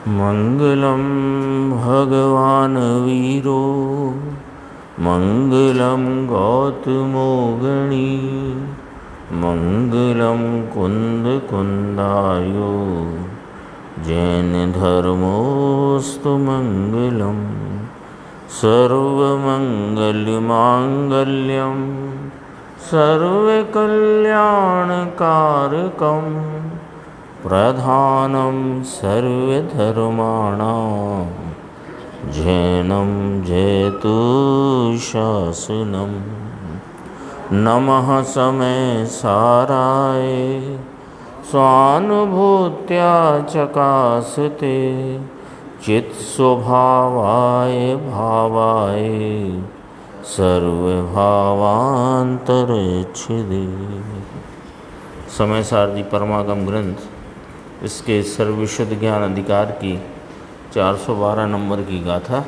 मंगलम भगवान वीरो मंगलम गौतमोगणी मंगलम कुंद कुंदायो जैन धर्मोस्तु मंगलम सर्वमंगलमांगल्यम सर्वकल्याणकारकम प्रधानं सर्वधर्माणां जैनं जयतु शासनं। नमः समय साराय स्वानुभूत्या चकासते चित्स्वभावाय भावाय सर्वभावांतरच्छिदे। समय सार जी परमागम ग्रंथ, इसके सर्वविशुद्ध ज्ञान अधिकार की 412 नंबर की गाथा,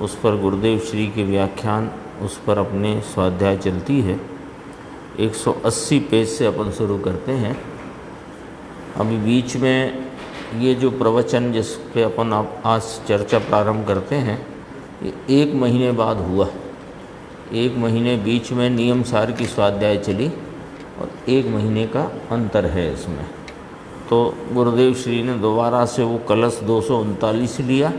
उस पर गुरुदेव श्री के व्याख्यान, उस पर अपने स्वाध्याय चलती है। 180 पेज से अपन शुरू करते हैं। अभी बीच में ये जो प्रवचन जिस पे अपन आज चर्चा प्रारंभ करते हैं, ये 1 महीने बाद हुआ। 1 महीने बीच में नियम सार की स्वाध्याय चली और 1 महीने का अंतर है इसमें। तो गुरुदेव श्री ने दोबारा से वो कलश 239 लिया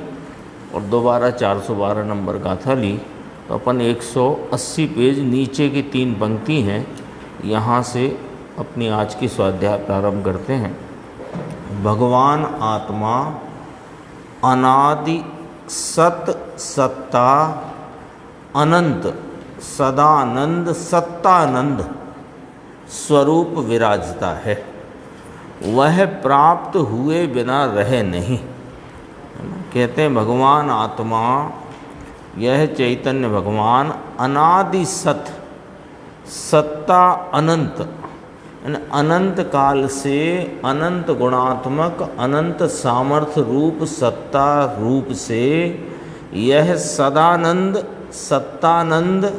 और दोबारा 412 नंबर गाथा ली। तो अपन 180 पेज नीचे की 3 पंक्ति हैं, यहाँ से अपनी आज की स्वाध्याय प्रारंभ करते हैं। भगवान आत्मा अनादि सत सत्ता अनंत सदानंद सत्तानंद स्वरूप विराजता है, वह प्राप्त हुए बिना रहे नहीं। कहते हैं भगवान आत्मा, यह चैतन्य भगवान अनादि सत, सत्ता अनंत, अनंत काल से अनंत गुणात्मक अनंत सामर्थ्य रूप सत्ता रूप से यह सदानंद सत्तानंद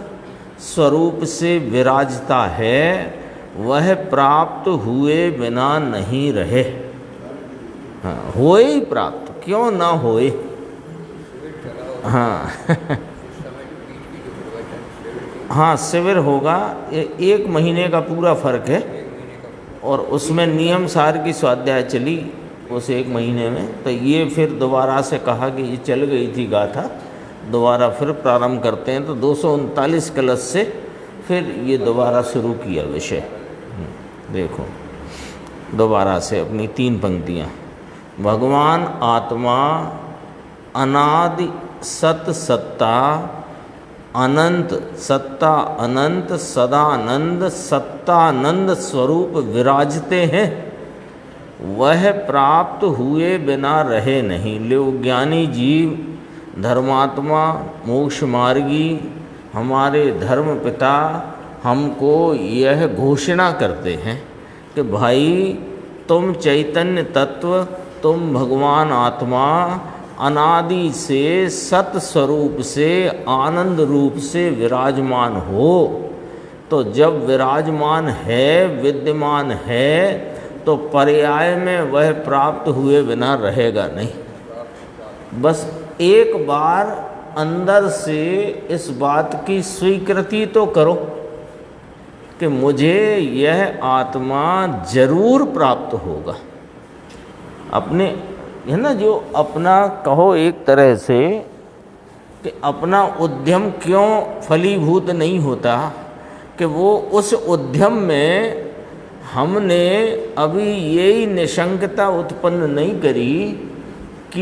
स्वरूप से विराजता है, वह प्राप्त हुए बिना नहीं रहे। हाँ, होए ही प्राप्त, क्यों ना होए। हाँ हाँ, शिविर होगा। 1 महीने का पूरा फर्क है और उसमें नियम सार की स्वाध्याय चली उस 1 महीने में। तो ये फिर दोबारा से कहा कि ये चल गई थी गाथा, दोबारा फिर प्रारंभ करते हैं। तो 239 कलश से फिर ये दोबारा शुरू किया विषय। देखो दोबारा से अपनी 3 पंक्तियाँ। भगवान आत्मा अनादि सत सत्ता अनंत सत्ता अनंत सदानंद सत्तानंद स्वरूप विराजते हैं, वह प्राप्त हुए बिना रहे नहीं। लो ज्ञानी जीव धर्मात्मा मोक्ष मार्गी हमारे धर्म पिता हमको यह घोषणा करते हैं कि भाई तुम चैतन्य तत्व, तुम भगवान आत्मा अनादि से सत स्वरूप से आनंद रूप से विराजमान हो। तो जब विराजमान है, विद्यमान है, तो पर्याय में वह प्राप्त हुए बिना रहेगा नहीं। बस एक बार अंदर से इस बात की स्वीकृति तो करो कि मुझे यह आत्मा जरूर प्राप्त होगा। अपने है ना, जो अपना कहो एक तरह से कि अपना उद्यम क्यों फलीभूत नहीं होता, कि वो उस उद्यम में हमने अभी यही निशंकता उत्पन्न नहीं करी कि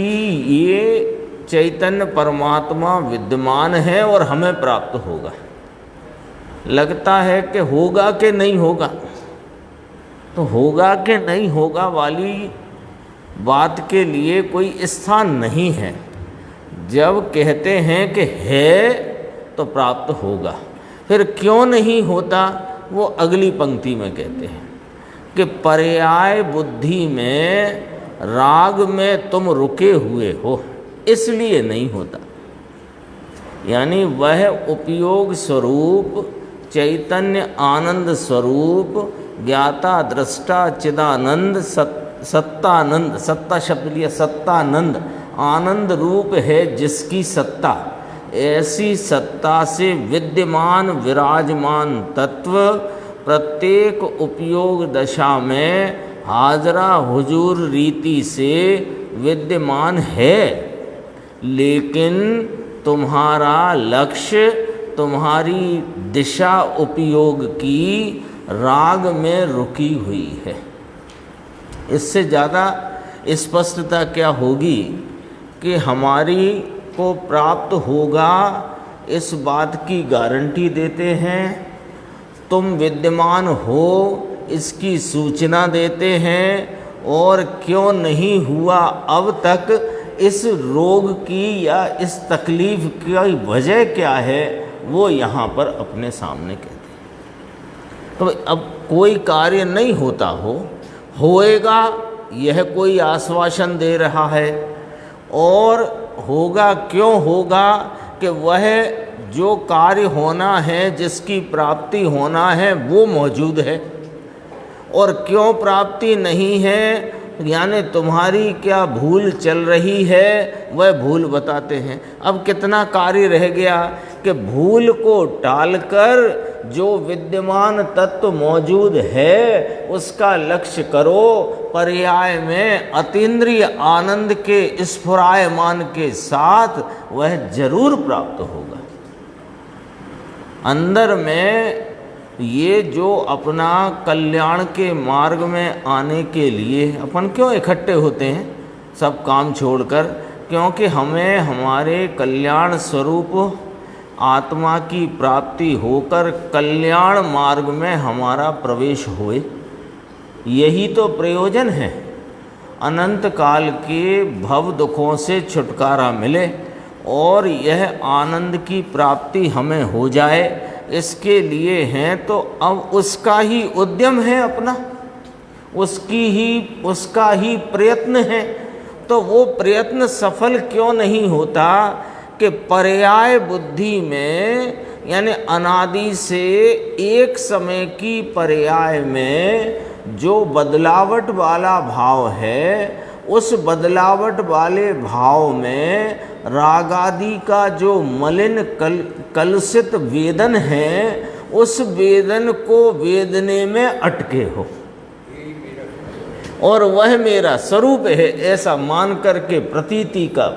ये चैतन्य परमात्मा विद्यमान है और हमें प्राप्त होगा। लगता है कि होगा कि नहीं होगा, तो होगा कि नहीं होगा वाली बात के लिए कोई स्थान नहीं है। जब कहते हैं कि है तो प्राप्त होगा, फिर क्यों नहीं होता वो अगली पंक्ति में कहते हैं कि पर्याय बुद्धि में राग में तुम रुके हुए हो, इसलिए नहीं होता। यानी वह उपयोग स्वरूप चैतन्य आनंद स्वरूप ज्ञाता दृष्टा चिदानंद सत्तानंद, सत्ता शब्द लिया, सत्तानंद, आनंद रूप है जिसकी सत्ता, ऐसी सत्ता से विद्यमान विराजमान तत्व प्रत्येक उपयोग दशा में हाजरा हुजूर रीति से विद्यमान है, लेकिन तुम्हारा लक्ष्य, तुम्हारी दिशा उपयोग की राग में रुकी हुई है। इससे ज़्यादा स्पष्टता क्या होगी कि हमारी को प्राप्त होगा, इस बात की गारंटी देते हैं, तुम विद्यमान हो इसकी सूचना देते हैं, और क्यों नहीं हुआ अब तक, इस रोग की या इस तकलीफ़ की वजह क्या है, वो यहाँ पर अपने सामने कहते हैं। तो अब कोई कार्य नहीं होता होएगा, यह कोई आश्वासन दे रहा है, और होगा क्यों होगा कि वह जो कार्य होना है, जिसकी प्राप्ति होना है, वो मौजूद है, और क्यों प्राप्ति नहीं है, यानी तुम्हारी क्या भूल चल रही है, वह भूल बताते हैं। अब कितना कार्य रह गया कि भूल को टालकर जो विद्यमान तत्व मौजूद है उसका लक्ष्य करो, पर्याय में अतीन्द्रिय आनंद के स्फुरायमान के साथ वह जरूर प्राप्त होगा। अंदर में ये जो अपना कल्याण के मार्ग में आने के लिए अपन क्यों इकट्ठे होते हैं, सब काम छोड़कर, क्योंकि हमें हमारे कल्याण स्वरूप आत्मा की प्राप्ति होकर कल्याण मार्ग में हमारा प्रवेश होए, यही तो प्रयोजन है। अनंत काल के भव दुखों से छुटकारा मिले और यह आनंद की प्राप्ति हमें हो जाए, इसके लिए हैं। तो अब उसका ही उद्यम है अपना, उसका ही प्रयत्न है। तो वो प्रयत्न सफल क्यों नहीं होता कि पर्याय बुद्धि में, यानी अनादि से एक समय की पर्याय में जो बदलावट वाला भाव है, उस बदलावट वाले भाव में रागादि का जो मलिन कलुषित वेदन है, उस वेदन को वेदने में अटके हो और वह मेरा स्वरूप है ऐसा मान करके प्रतीति का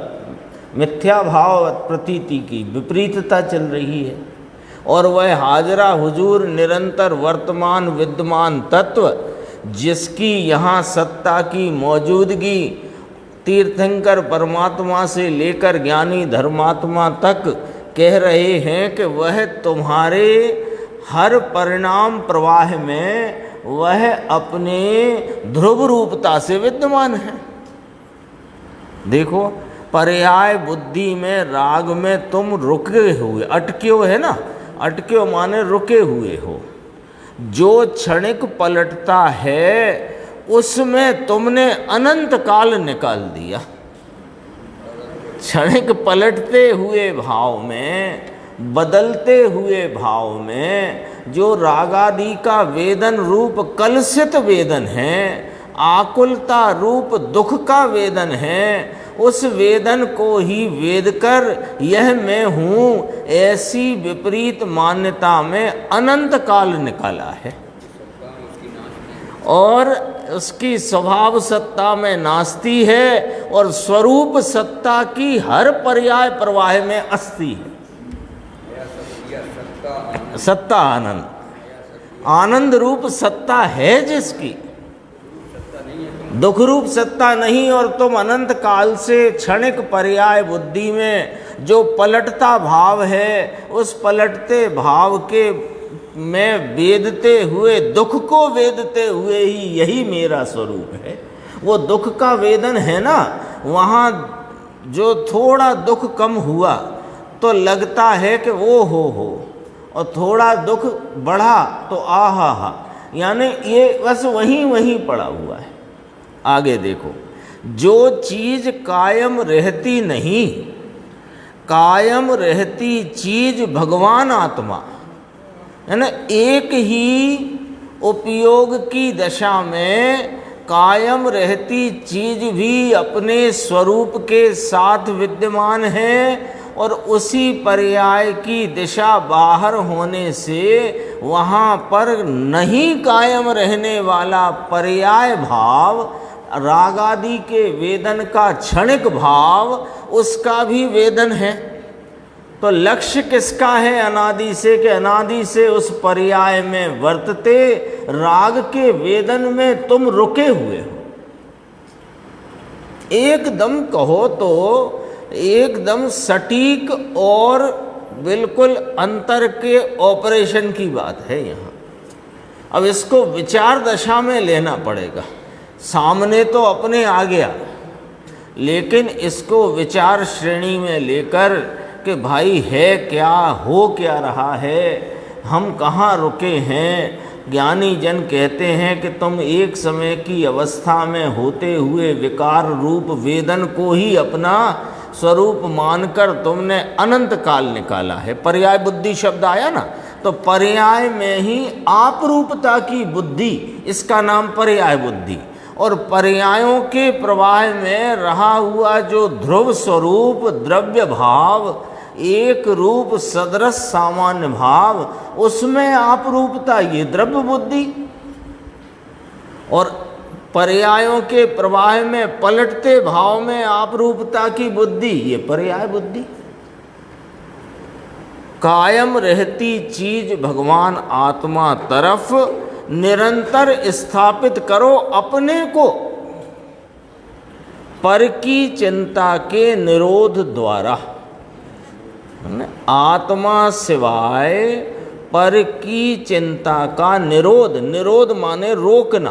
मिथ्या भाव, प्रतीति की विपरीतता चल रही है। और वह हाजरा हुजूर निरंतर वर्तमान विद्यमान तत्व, जिसकी यहाँ सत्ता की मौजूदगी तीर्थंकर परमात्मा से लेकर ज्ञानी धर्मात्मा तक कह रहे हैं कि वह तुम्हारे हर परिणाम प्रवाह में वह अपने ध्रुव रूपता से विद्यमान है। देखो, पर्याय बुद्धि में राग में तुम रुके हुए, अटके हुए है ना, अटके हो माने रुके हुए हो। जो क्षणिक पलटता है उसमें तुमने अनंत काल निकाल दिया। क्षणिक पलटते हुए भाव में, बदलते हुए भाव में जो रागादि का वेदन रूप कलुषित वेदन है, आकुलता रूप दुख का वेदन है, उस वेदन को ही वेद कर यह मैं हूँ ऐसी विपरीत मान्यता में अनंत काल निकाला है और उसकी स्वभाव सत्ता में नास्ती है और स्वरूप सत्ता की हर पर्याय प्रवाह में अस्ति है। सत्ता आनंद, आनंद रूप सत्ता है जिसकी, दुख रूप सत्ता नहीं। और तुम अनंत काल से क्षणिक पर्याय बुद्धि में जो पलटता भाव है, उस पलटते भाव के में वेदते हुए, दुख को वेदते हुए ही यही मेरा स्वरूप है। वो दुख का वेदन है ना, वहाँ जो थोड़ा दुख कम हुआ तो लगता है कि वो हो, और थोड़ा दुख बढ़ा तो आहा हा, यानी ये बस वहीं पड़ा हुआ है। आगे देखो, जो चीज कायम रहती नहीं, कायम रहती चीज भगवान आत्मा, है ना। एक ही उपयोग की दशा में कायम रहती चीज भी अपने स्वरूप के साथ विद्यमान है, और उसी पर्याय की दिशा बाहर होने से वहाँ पर नहीं कायम रहने वाला पर्याय भाव, रागादि के वेदन का क्षणिक भाव, उसका भी वेदन है। तो लक्ष्य किसका है अनादि से, कि अनादि से उस पर्याय में वर्तते राग के वेदन में तुम रुके हुए हो। एकदम कहो तो एकदम सटीक और बिल्कुल अंतर के ऑपरेशन की बात है यहाँ। अब इसको विचार दशा में लेना पड़ेगा। सामने तो अपने आ गया, लेकिन इसको विचार श्रेणी में लेकर कि भाई है क्या, हो क्या रहा है, हम कहाँ रुके हैं। ज्ञानी जन कहते हैं कि तुम एक समय की अवस्था में होते हुए विकार रूप वेदन को ही अपना स्वरूप मानकर तुमने अनंत काल निकाला है। पर्याय बुद्धि शब्द आया ना, तो पर्याय में ही आप रूपता की बुद्धि, इसका नाम पर्याय बुद्धि। और पर्यायों के प्रवाह में रहा हुआ जो ध्रुव स्वरूप द्रव्य भाव, एक रूप सदृश सामान्य भाव, उसमें आप रूपता, ये द्रव्य बुद्धि। और पर्यायों के प्रवाह में पलटते भाव में आप रूपता की बुद्धि, ये पर्याय बुद्धि। कायम रहती चीज भगवान आत्मा तरफ निरंतर स्थापित करो अपने को, पर की चिंता के निरोध द्वारा। आत्मा सिवाय पर की चिंता का निरोध, निरोध माने रोकना,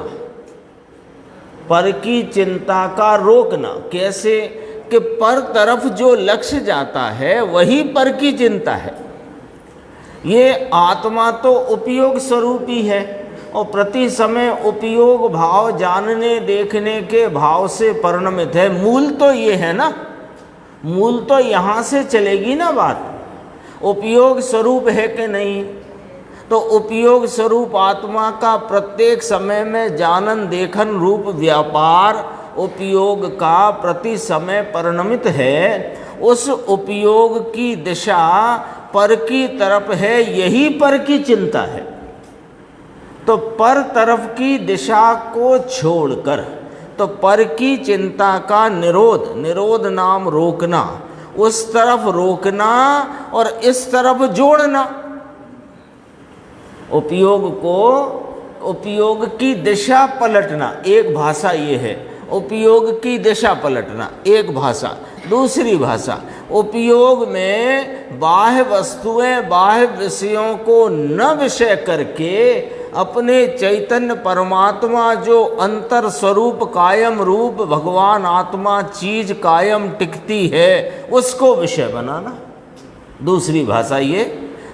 पर की चिंता का रोकना। कैसे कि पर तरफ जो लक्ष्य जाता है वही पर की चिंता है। ये आत्मा तो उपयोग स्वरूप ही है, और प्रति समय उपयोग भाव जानने देखने के भाव से परिणमित है। मूल तो ये है ना, मूल तो यहाँ से चलेगी ना बात। उपयोग स्वरूप है कि नहीं, तो उपयोग स्वरूप आत्मा का प्रत्येक समय में जानन देखन रूप व्यापार उपयोग का प्रति समय परिणमित है। उस उपयोग की दिशा पर की तरफ है, यही पर की चिंता है। तो पर तरफ की दिशा को छोड़कर, तो पर की चिंता का निरोध, निरोध नाम रोकना, उस तरफ रोकना और इस तरफ जोड़ना। उपयोग को, उपयोग की दिशा पलटना, एक भाषा ये है। उपयोग की दिशा पलटना एक भाषा। दूसरी भाषा, उपयोग में बाह्य वस्तुएं, बाह्य विषयों को न विषय करके अपने चैतन्य परमात्मा जो अंतर स्वरूप कायम रूप भगवान आत्मा चीज कायम टिकती है, उसको विषय बनाना। दूसरी भाषा ये,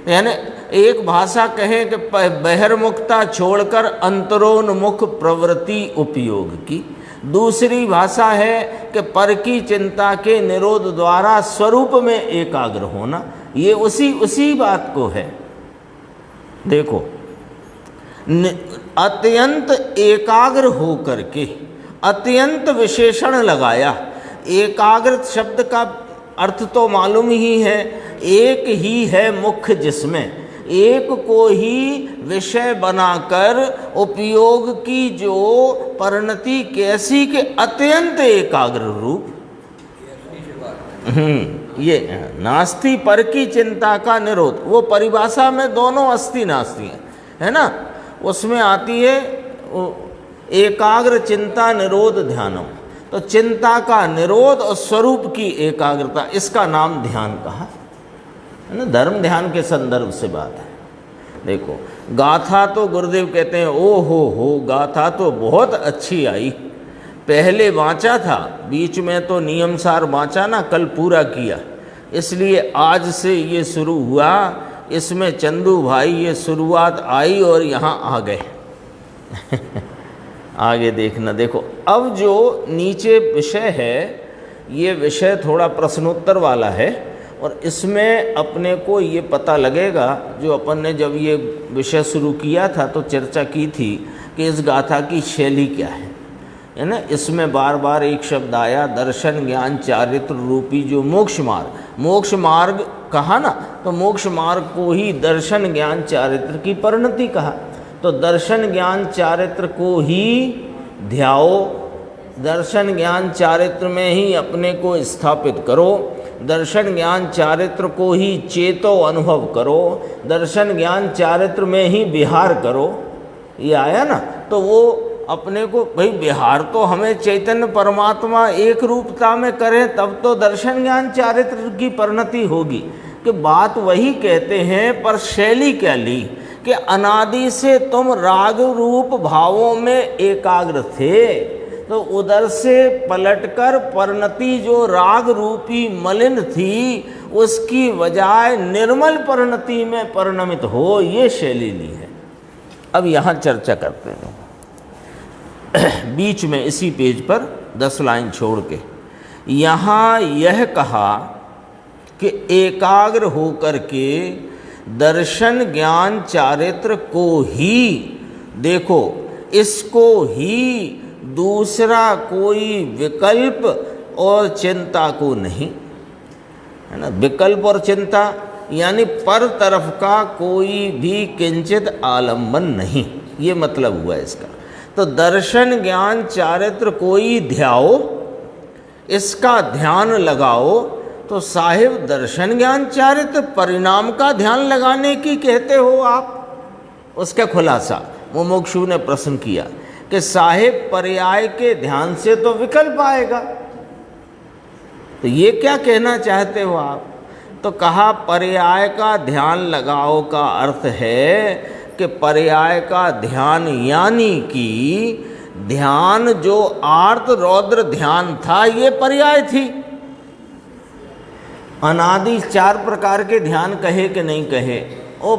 यानी एक भाषा कहें कि बहिर्मुखता छोड़कर अंतरोन्मुख प्रवृत्ति उपयोग की। दूसरी भाषा है कि पर की चिंता के निरोध द्वारा स्वरूप में एकाग्र होना। ये उसी बात को है। देखो, अत्यंत एकाग्र हो करके, अत्यंत विशेषण लगाया। एकाग्र शब्द का अर्थ तो मालूम ही है, एक ही है मुख्य, जिसमें एक को ही विषय बनाकर उपयोग की जो परिणति कैसी के अत्यंत एकाग्र रूप। ये नास्ति पर की चिंता का निरोध, वो परिभाषा में दोनों अस्ति नास्ति है ना, उसमें आती है एकाग्र चिंता निरोध ध्यानम। तो चिंता का निरोध और स्वरूप की एकाग्रता, इसका नाम ध्यान कहा है ना। धर्म ध्यान के संदर्भ से बात है। देखो, गाथा तो गुरुदेव कहते हैं ओ हो गाथा तो बहुत अच्छी आई। पहले बाँचा था, बीच में तो नियमसार बाँचा ना, कल पूरा किया, इसलिए आज से ये शुरू हुआ। इसमें चंदू भाई ये शुरुआत आई और यहाँ आ गए। आगे देखना। देखो, अब जो नीचे विषय है, ये विषय थोड़ा प्रश्नोत्तर वाला है, और इसमें अपने को ये पता लगेगा, जो अपन ने जब ये विषय शुरू किया था तो चर्चा की थी कि इस गाथा की शैली क्या है। है ना। इसमें बार बार एक शब्द आया, दर्शन ज्ञान चारित्र रूपी जो मोक्ष मार्ग कहा ना, तो मोक्ष मार्ग को ही दर्शन ज्ञान चारित्र की परिणति कहा। तो दर्शन ज्ञान चारित्र को ही ध्याओ, दर्शन ज्ञान चारित्र में ही अपने को स्थापित करो, दर्शन ज्ञान चारित्र को ही चेतो अनुभव करो, दर्शन ज्ञान चारित्र में ही विहार करो। ये आया ना। तो वो अपने को, भाई विहार तो हमें चैतन्य परमात्मा एक रूपता में करें तब तो दर्शन ज्ञान चारित्र की परिणति होगी। कि बात वही कहते हैं, पर शैली क्या ली कि अनादि से तुम राग रूप भावों में एकाग्र थे, तो उधर से पलटकर परिणति जो राग रूपी मलिन थी उसकी बजाय निर्मल परिणति में परिणमित हो, ये शैली ली है। अब यहाँ चर्चा करते हैं बीच में इसी पेज पर 10 लाइन छोड़ के। यहाँ यह कहा कि एकाग्र होकर के दर्शन ज्ञान चारित्र को ही देखो, इसको ही, दूसरा कोई विकल्प और चिंता को नहीं, है ना। विकल्प और चिंता यानी पर तरफ का कोई भी किंचित आलम्बन नहीं, ये मतलब हुआ इसका। तो दर्शन ज्ञान चारित्र कोई ध्याओ, इसका ध्यान लगाओ। तो साहिब दर्शन ज्ञान चारित्र परिणाम का ध्यान लगाने की कहते हो आप? उसका खुलासा मुमुक्षु ने प्रश्न किया कि साहिब पर्याय के ध्यान से तो विकल्प आएगा, तो ये क्या कहना चाहते हो आप? तो कहा पर्याय का ध्यान लगाओ का अर्थ है कि पर्याय का ध्यान यानी कि ध्यान जो आर्त रौद्र ध्यान था, ये पर्याय थी। अनादि 4 प्रकार के ध्यान कहे कि नहीं कहे, ओ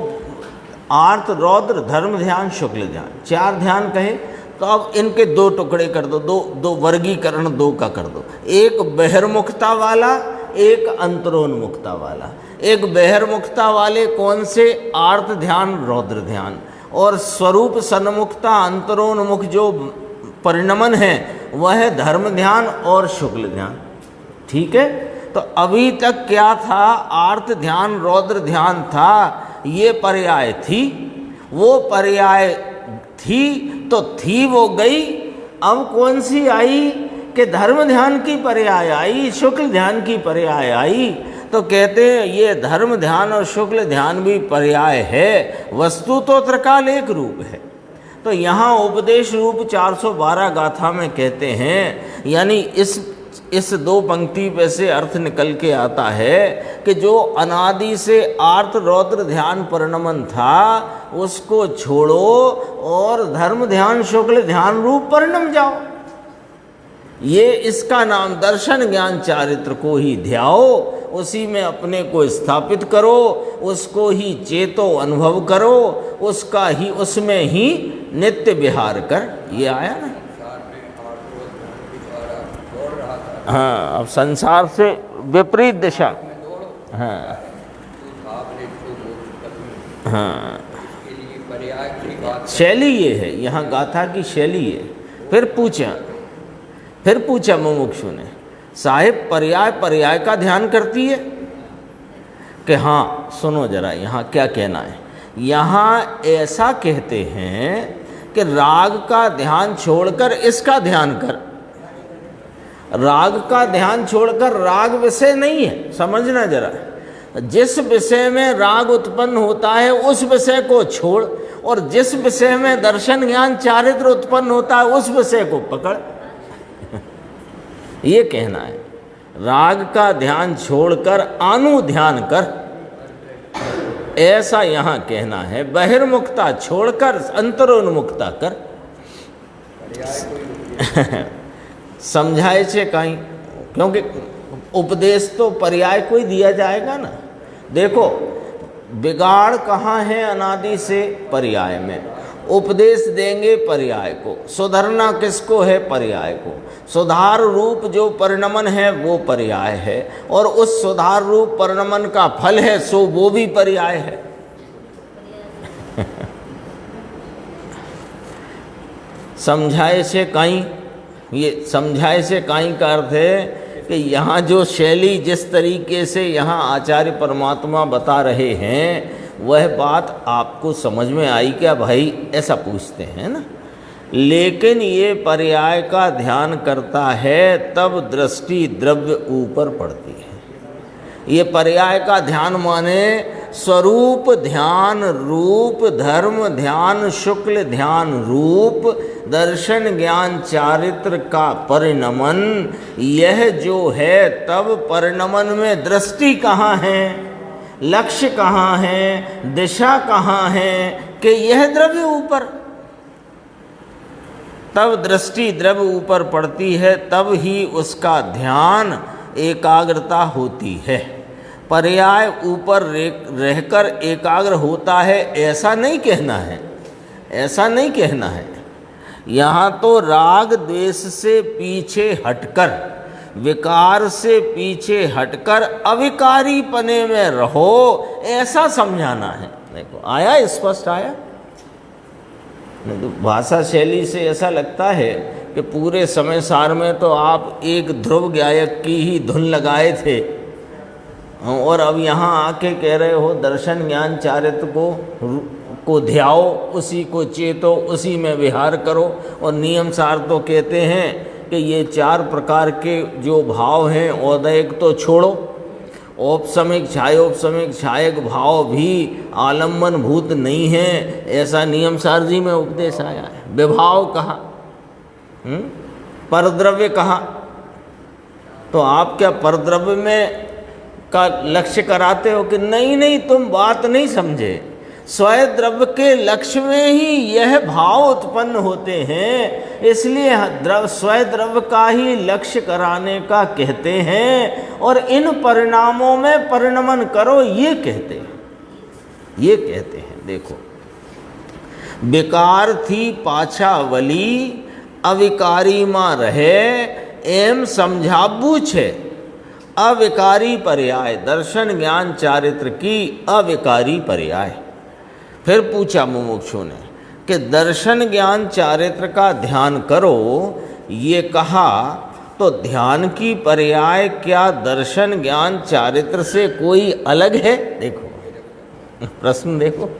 आर्त रौद्र धर्म ध्यान शुक्ल ध्यान 4 ध्यान कहे। तो अब इनके 2 टुकड़े कर दो, दो वर्गीकरण 2 का कर दो। एक बहिर्मुखता वाला, एक अंतरोन्मुखता वाला। एक बहिर्मुखता वाले कौन से? आर्त ध्यान रौद्र ध्यान। और स्वरूप सन्मुखता अंतरोन्मुख जो परिणमन है वह धर्म ध्यान और शुक्ल ध्यान। ठीक है। तो अभी तक क्या था? आर्त ध्यान रौद्र ध्यान था, ये पर्याय थी। वो पर्याय थी तो थी, वो गई। अब कौन सी आई कि धर्म ध्यान की पर्याय आई, शुक्ल ध्यान की पर्याय आई। तो कहते हैं ये धर्म ध्यान और शुक्ल ध्यान भी पर्याय है, वस्तु तो त्रिकाल एक रूप है। तो यहाँ उपदेश रूप 412 गाथा में कहते हैं, यानी इस 2 पंक्ति पे से अर्थ निकल के आता है कि जो अनादि से आर्त रौद्र ध्यान परिणमन था उसको छोड़ो और धर्म ध्यान शुक्ल ध्यान रूप परिणम जाओ। ये इसका नाम दर्शन ज्ञान चारित्र को ही ध्याओ, उसी में अपने को स्थापित करो, उसको ही चेतो अनुभव करो, उसका ही, उसमें ही नित्य विहार कर। ये आया ना। हाँ, अब संसार से विपरीत दिशा। हाँ हाँ, शैली ये है, यहाँ गाथा की शैली है। फिर पूछा मुमुक्षु ने, साहिब पर्याय का ध्यान करती है? कि हाँ, सुनो जरा यहाँ क्या कहना है। यहाँ ऐसा कहते हैं कि राग का ध्यान छोड़कर इसका ध्यान कर। राग का ध्यान छोड़कर राग विषय नहीं है, समझना जरा। जिस विषय में राग उत्पन्न होता है उस विषय को छोड़, और जिस विषय में दर्शन ज्ञान चारित्र उत्पन्न होता है उस विषय को पकड़। ये कहना है, राग का ध्यान छोड़कर आनु ध्यान कर, ऐसा यहाँ कहना है। बहिर्मुखता छोड़कर अंतरोन्मुखता कर। समझाए छे कहीं, क्योंकि उपदेश तो पर्याय को ही दिया जाएगा ना। देखो बिगाड़ कहाँ है? अनादि से पर्याय में। उपदेश देंगे पर्याय को, सुधरना किसको है? पर्याय को। सुधार रूप जो परिणमन है वो पर्याय है, और उस सुधार रूप परिणमन का फल है सो वो भी पर्याय है। समझाए से कहीं ये समझाए से काई का अर्थ है कि यहाँ जो शैली जिस तरीके से यहाँ आचार्य परमात्मा बता रहे हैं वह बात आपको समझ में आई क्या भाई, ऐसा पूछते हैं ना। लेकिन ये पर्याय का ध्यान करता है तब दृष्टि द्रव्य ऊपर पड़ती है। ये पर्याय का ध्यान माने स्वरूप ध्यान, रूप धर्म ध्यान, शुक्ल ध्यान रूप, दर्शन ज्ञान चारित्र का परिणमन, यह जो है तब परिणमन में दृष्टि कहाँ है, लक्ष्य कहाँ है, दिशा कहाँ है कि यह द्रव्य ऊपर, तब दृष्टि द्रव्य ऊपर पड़ती है, तब ही उसका ध्यान एकाग्रता होती है। पर्याय ऊपर रहकर एकाग्र होता है ऐसा नहीं कहना है, ऐसा नहीं कहना है। यहाँ तो राग द्वेष से पीछे हटकर, विकार से पीछे हटकर अविकारी पने में रहो, ऐसा समझाना है। देखो आया, स्पष्ट आया। नहीं तो भाषा शैली से ऐसा लगता है कि पूरे समय सार में तो आप एक ध्रुव गायक की ही धुन लगाए थे और अब यहाँ आके कह रहे हो दर्शन ज्ञान चारित्र को ध्याओ, उसी को चेतो, उसी में विहार करो। और नियम सार तो कहते हैं कि ये 4 प्रकार के जो भाव हैं औदैक तो छोड़ो, औपसमिक छायोपसमिक छायक भाव भी आलम्बन भूत नहीं है, ऐसा नियम सार जी में उपदेश आया है। विभाव कहा, परद्रव्य कहा, तो आप क्या परद्रव्य में का लक्ष्य कराते हो कि नहीं नहीं तुम बात नहीं समझे, स्वयं द्रव्य के लक्ष्य में ही यह भाव उत्पन्न होते हैं, इसलिए स्वयं द्रव्य का ही लक्ष्य कराने का कहते हैं और इन परिणामों में परिणमन करो ये कहते हैं, ये कहते हैं। देखो विकार थी पाछावली, अविकारी माँ रहे, एम समझाबू छे अविकारी पर्याय, दर्शन ज्ञान चारित्र की अविकारी पर्याय। फिर पूछा मुमुक्षु ने कि दर्शन ज्ञान चारित्र का ध्यान करो, ये कहा तो ध्यान की पर्याय क्या दर्शन ज्ञान चारित्र से कोई अलग है? देखो प्रश्न देखो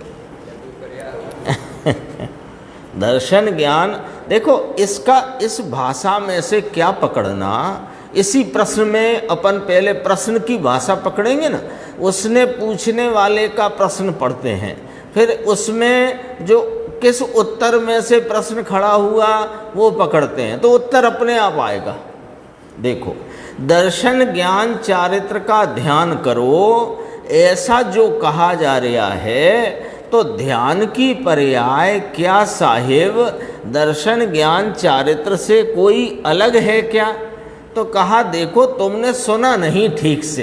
दर्शन ज्ञान, देखो इसका इस भाषा में से क्या पकड़ना, इसी प्रश्न में अपन पहले प्रश्न की भाषा पकड़ेंगे ना, उसने पूछने वाले का प्रश्न पढ़ते हैं, फिर उसमें जो किस उत्तर में से प्रश्न खड़ा हुआ वो पकड़ते हैं, तो उत्तर अपने आप आएगा। देखो दर्शन ज्ञान चारित्र का ध्यान करो ऐसा जो कहा जा रहा है, तो ध्यान की पर्याय क्या साहिब दर्शन ज्ञान चारित्र से कोई अलग है क्या? तो कहा देखो तुमने सुना नहीं ठीक से।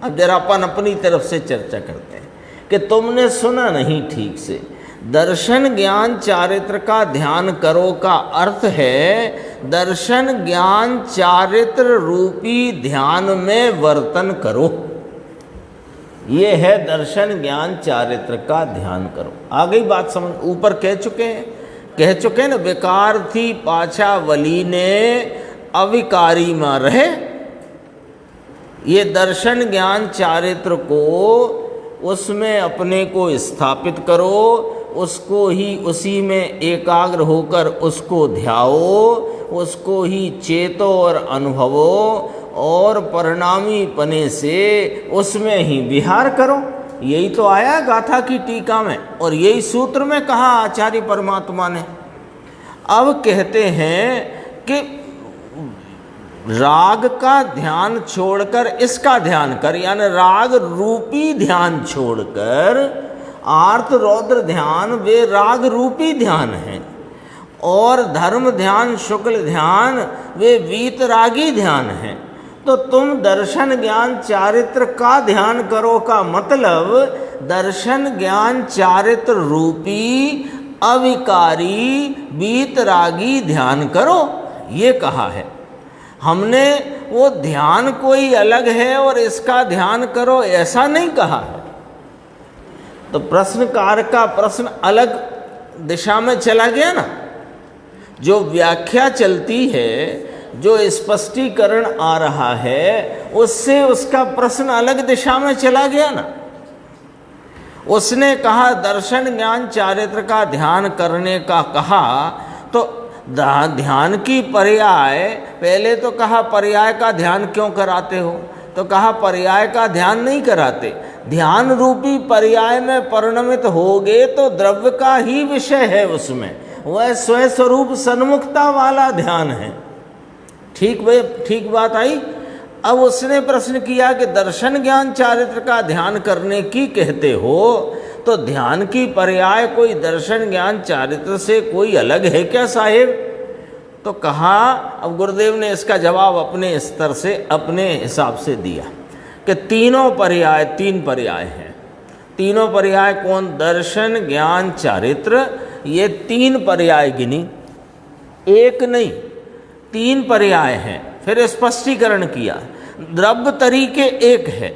अब जरा अपन अपनी तरफ से चर्चा करते हैं कि तुमने सुना नहीं ठीक से। दर्शन ज्ञान चारित्र का ध्यान करो का अर्थ है दर्शन ज्ञान चारित्र रूपी ध्यान में वर्तन करो, ये है दर्शन ज्ञान चारित्र का ध्यान करो। आ गई बात समझ? ऊपर कह चुके हैं ना, विकार थी पाछा वली ने अविकारी में रहे। ये दर्शन ज्ञान चारित्र को उसमें अपने को स्थापित करो, उसको ही उसी में एकाग्र होकर उसको ध्याओ, उसको ही चेतो और अनुभवो और परिणामी पने से उसमें ही विहार करो। यही तो आया गाथा की टीका में और यही सूत्र में कहा आचार्य परमात्मा ने। अब कहते हैं कि राग का ध्यान छोड़कर इसका ध्यान कर, यानी राग रूपी ध्यान छोड़कर आर्त रौद्र ध्यान वे राग रूपी ध्यान हैं, और धर्म ध्यान शुक्ल ध्यान वे वीतरागी ध्यान हैं। तो तुम दर्शन ज्ञान चारित्र का ध्यान करो का मतलब दर्शन ज्ञान चारित्र रूपी अविकारी वीतरागी ध्यान करो, ये कहा है हमने। वो ध्यान कोई अलग है और इसका ध्यान करो ऐसा नहीं कहा है। तो प्रश्नकार का प्रश्न अलग दिशा में चला गया ना। जो व्याख्या चलती है जो स्पष्टीकरण आ रहा है उससे उसका प्रश्न अलग दिशा में चला गया ना। उसने कहा दर्शन ज्ञान चारित्र का ध्यान करने का कहा, तो ध्यान की पर्याय, पहले तो कहा पर्याय का ध्यान क्यों कराते हो, तो कहा पर्याय का ध्यान नहीं कराते, ध्यान रूपी पर्याय में परिणमित होगे तो द्रव्य का ही विषय है, उसमें वह स्वस्वरूप सन्मुखता वाला ध्यान है। ठीक बात आई। अब उसने प्रश्न किया कि दर्शन ज्ञान चारित्र का ध्यान करने की कहते हो, तो ध्यान की पर्याय कोई दर्शन ज्ञान चारित्र से कोई अलग है क्या साहेब? तो कहा, अब गुरुदेव ने इसका जवाब अपने स्तर से, अपने हिसाब से दिया कि तीन पर्याय हैं। तीनों पर्याय कौन? दर्शन ज्ञान चारित्र, ये 3 पर्याय गिनी, एक नहीं 3 पर्याय हैं। फिर स्पष्टीकरण किया, द्रव्य तरीके 1 है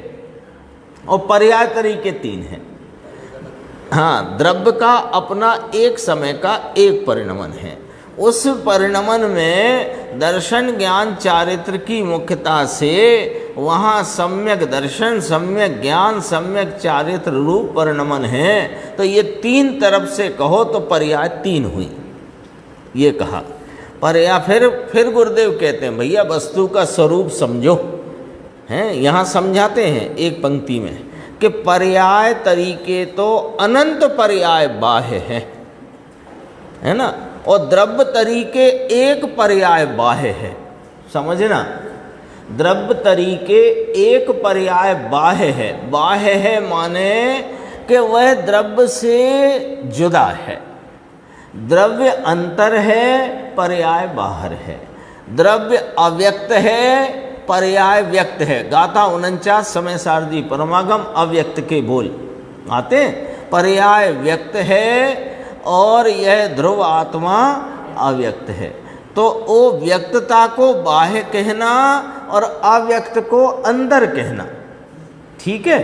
और पर्याय तरीके 3 हैं। हाँ, द्रव्य का अपना एक समय का एक परिणमन है, उस परिणमन में दर्शन ज्ञान चारित्र की मुख्यता से वहाँ सम्यक दर्शन, सम्यक ज्ञान, सम्यक चारित्र रूप परिणमन है। तो ये 3 तरफ से कहो तो पर्याय 3 हुई, ये कहा। पर्याय फिर गुरुदेव कहते हैं भैया वस्तु का स्वरूप समझो, हैं यहाँ समझाते हैं एक पंक्ति में कि पर्याय तरीके तो अनंत पर्याय बाह्य है ना, और द्रव्य तरीके एक पर्याय बाह्य है, समझना। द्रव्य तरीके एक पर्याय बाह्य है माने कि वह द्रव्य से जुदा है, द्रव्य अंतर है, पर्याय बाहर है। द्रव्य अव्यक्त है, पर्याय व्यक्त है। गाथा 49 समय सारदी परमागम अव्यक्त के बोल आते हैं, पर्याय व्यक्त है और यह ध्रुव आत्मा अव्यक्त है। तो वो व्यक्तता को बाह्य कहना और अव्यक्त को अंदर कहना, ठीक है।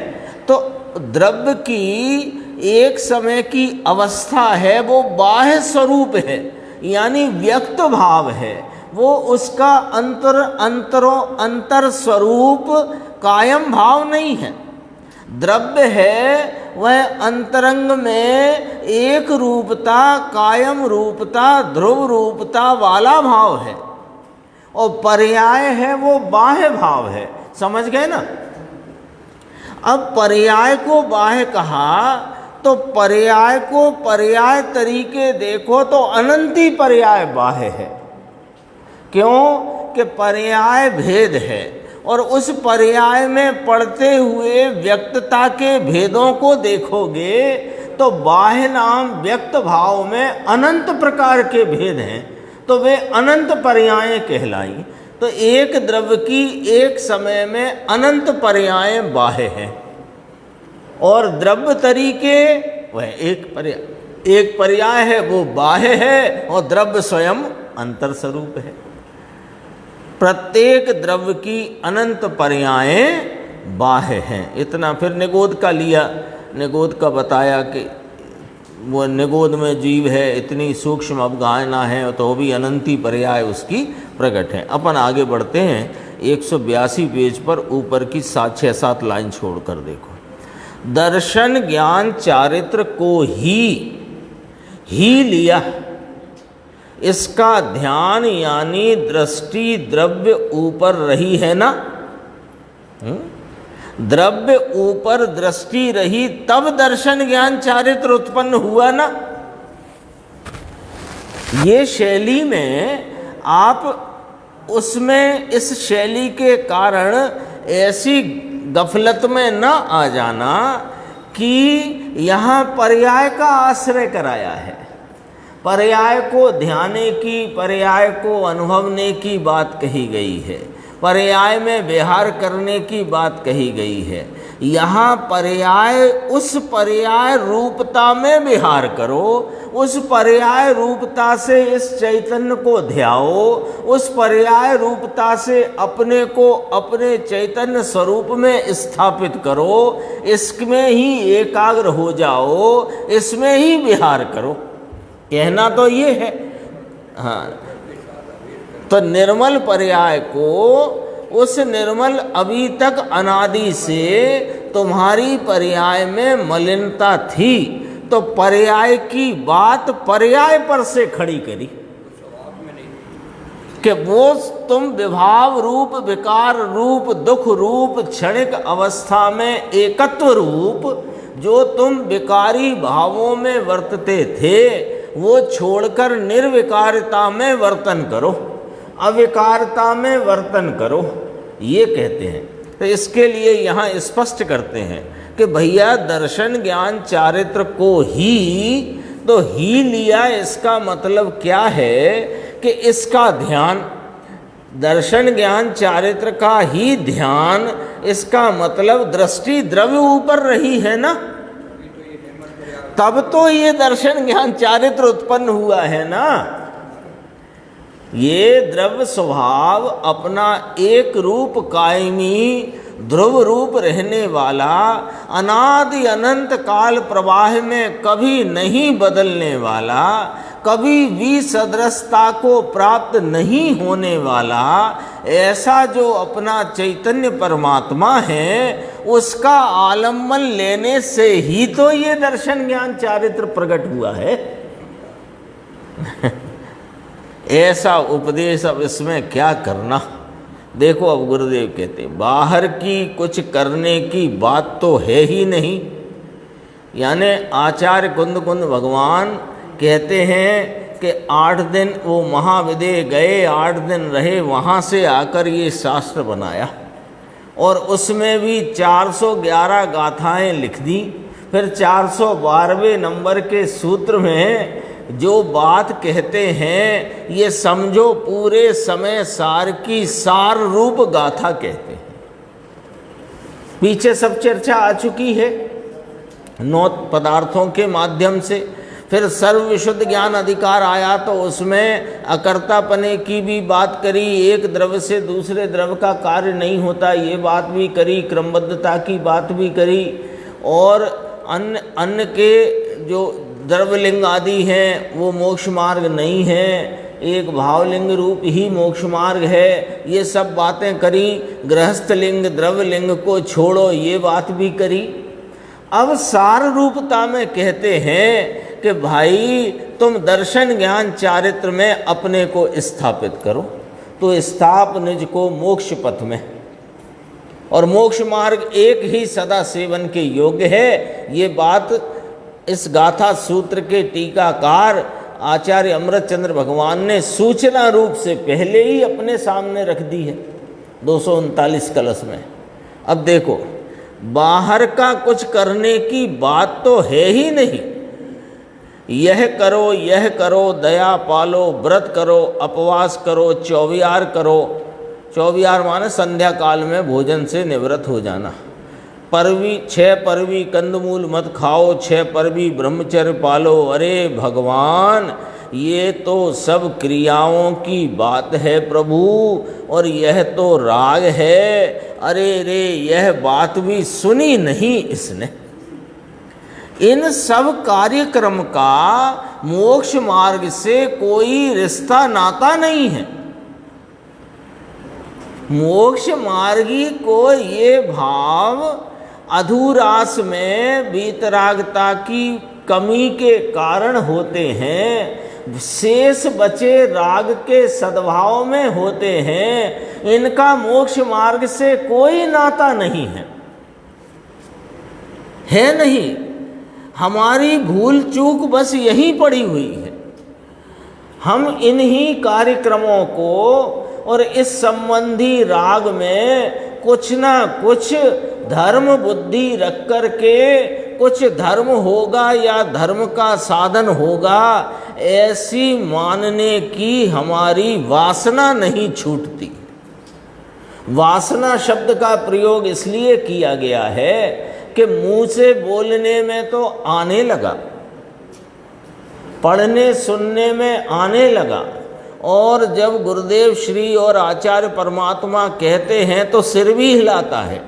तो द्रव्य की एक समय की अवस्था है, वो बाह्य स्वरूप है, यानी व्यक्त भाव है, वो उसका अंतर स्वरूप कायम भाव नहीं है। द्रव्य है वह अंतरंग में एक रूपता, कायम रूपता, ध्रुव रूपता वाला भाव है, और पर्याय है वो बाह्य भाव है। समझ गए ना? अब पर्याय को बाह्य कहा तो पर्याय को पर्याय तरीके देखो तो अनंती पर्याय बाह्य है। क्यों? कि पर्याय भेद है, और उस पर्याय में पढ़ते हुए व्यक्तता के भेदों को देखोगे तो बाह्य नाम व्यक्त भाव में अनंत प्रकार के भेद हैं, तो वे अनंत पर्याय कहलाई। तो एक द्रव्य की एक समय में अनंत पर्याय बाह्य है, और द्रव्य तरीके वह एक पर्याय है, वो बाह्य है, और द्रव्य स्वयं अंतर स्वरूप है। प्रत्येक द्रव्य की अनंत पर्यायें बाह्य हैं। इतना फिर निगोद का लिया, निगोद का बताया कि वो निगोद में जीव है, इतनी सूक्ष्म अवगाहना है, तो वो भी अनंती पर्याय उसकी प्रकट है। अपन आगे बढ़ते हैं, 182 पेज पर ऊपर की 6-7 लाइन छोड़कर देखो। दर्शन ज्ञान चारित्र को ही लिया, इसका ध्यान यानी दृष्टि द्रव्य ऊपर रही है ना, द्रव्य ऊपर दृष्टि रही तब दर्शन ज्ञान चारित्र उत्पन्न हुआ ना। ये शैली में आप उसमें इस शैली के कारण ऐसी गफलत में न आ जाना कि यहाँ पर्याय का आश्रय कराया है, पर्याय को ध्याने की, पर्याय को अनुभवने की बात कही गई है, पर्याय में विहार करने की बात कही गई है। यहाँ पर्याय, उस पर्याय रूपता में विहार करो, उस पर्याय रूपता से इस चैतन्य को ध्याओ, उस पर्याय रूपता से अपने को अपने चैतन्य स्वरूप में स्थापित करो, इसमें ही एकाग्र हो जाओ, इसमें ही विहार करो। कहना तो ये है। हाँ, तो निर्मल पर्याय को उस निर्मल अभी तक अनादि से तुम्हारी पर्याय में मलिनता थी, तो पर्याय की बात पर्याय पर से खड़ी करी कि वो तुम विभाव रूप, विकार रूप, दुख रूप, क्षणिक अवस्था में एकत्व रूप जो तुम विकारी भावों में वर्तते थे, वो छोड़कर निर्विकारिता में वर्तन करो, अविकारता में वर्तन करो, ये कहते हैं। तो इसके लिए यहाँ स्पष्ट करते हैं कि भैया दर्शन ज्ञान चारित्र को ही तो ही लिया, इसका मतलब क्या है कि इसका ध्यान, दर्शन ज्ञान चारित्र का ही ध्यान, इसका मतलब दृष्टि द्रव्य ऊपर रही है ना, तब तो ये दर्शन ज्ञान चारित्र उत्पन्न हुआ है ना। ये द्रव्य स्वभाव अपना एक रूप कायमी ध्रुव रूप रहने वाला, अनादि अनंत काल प्रवाह में कभी नहीं बदलने वाला, कभी भी सदृशता को प्राप्त नहीं होने वाला, ऐसा जो अपना चैतन्य परमात्मा है, उसका आलम्बन लेने से ही तो ये दर्शन ज्ञान चारित्र प्रकट हुआ है। ऐसा उपदेश अब इसमें क्या करना। देखो अब गुरुदेव कहते बाहर की कुछ करने की बात तो है ही नहीं। यानी आचार्य कुंद कुंद भगवान कहते हैं कि 8 दिन वो महाविदेह गए, 8 दिन रहे, वहाँ से आकर ये शास्त्र बनाया और उसमें भी 411 गाथाएं लिख दी। फिर 412वें नंबर के सूत्र में जो बात कहते हैं, ये समझो पूरे समय सार की सार रूप गाथा कहते हैं। पीछे सब चर्चा आ चुकी है 9 पदार्थों के माध्यम से। फिर सर्व विशुद्ध ज्ञान अधिकार आया तो उसमें अकर्तापने की भी बात करी, एक द्रव्य से दूसरे द्रव्य का कार्य नहीं होता ये बात भी करी, क्रमबद्धता की बात भी करी, और अन्य के जो द्रव्यलिंग आदि हैं वो मोक्ष मार्ग नहीं है, एक भावलिंग रूप ही मोक्ष मार्ग है, ये सब बातें करी। गृहस्थ लिंग द्रव्यलिंग को छोड़ो ये बात भी करी। अब सार रूपता में कहते हैं कि भाई तुम दर्शन ज्ञान चारित्र में अपने को स्थापित करो, तो स्थाप निज को मोक्ष पथ में, और मोक्ष मार्ग एक ही सदा सेवन के योग्य है। ये बात इस गाथा सूत्र के टीकाकार आचार्य अमृतचंद्र भगवान ने सूचना रूप से पहले ही अपने सामने रख दी है 239 कलश में। अब देखो बाहर का कुछ करने की बात तो है ही नहीं। यह करो, दया पालो, व्रत करो, उपवास करो, चौवियार करो। चौवियार माने संध्या काल में भोजन से निवृत्त हो जाना। 6 परवी कंदमूल मत खाओ, 6 परवी ब्रह्मचर्य पालो। अरे भगवान, ये तो सब क्रियाओं की बात है प्रभु, और यह तो राग है। अरे रे, यह बात भी सुनी नहीं इसने। इन सब कार्यक्रम का मोक्ष मार्ग से कोई रिश्ता नाता नहीं है। मोक्ष मार्गी को ये भाव अधूरास में वीतरागता की कमी के कारण होते हैं, शेष बचे राग के सद्भाव में होते हैं। इनका मोक्ष मार्ग से कोई नाता नहीं है नहीं। हमारी भूल चूक बस यहीं पड़ी हुई है। हम इन्हीं कार्यक्रमों को और इस संबंधी राग में कुछ ना कुछ धर्म बुद्धि रख कर के, कुछ धर्म होगा या धर्म का साधन होगा, ऐसी मानने की हमारी वासना नहीं छूटती। वासना शब्द का प्रयोग इसलिए किया गया है कि मुंह से बोलने में तो आने लगा, पढ़ने सुनने में आने लगा, और जब गुरुदेव श्री और आचार्य परमात्मा कहते हैं तो सिर भी हिलाता है,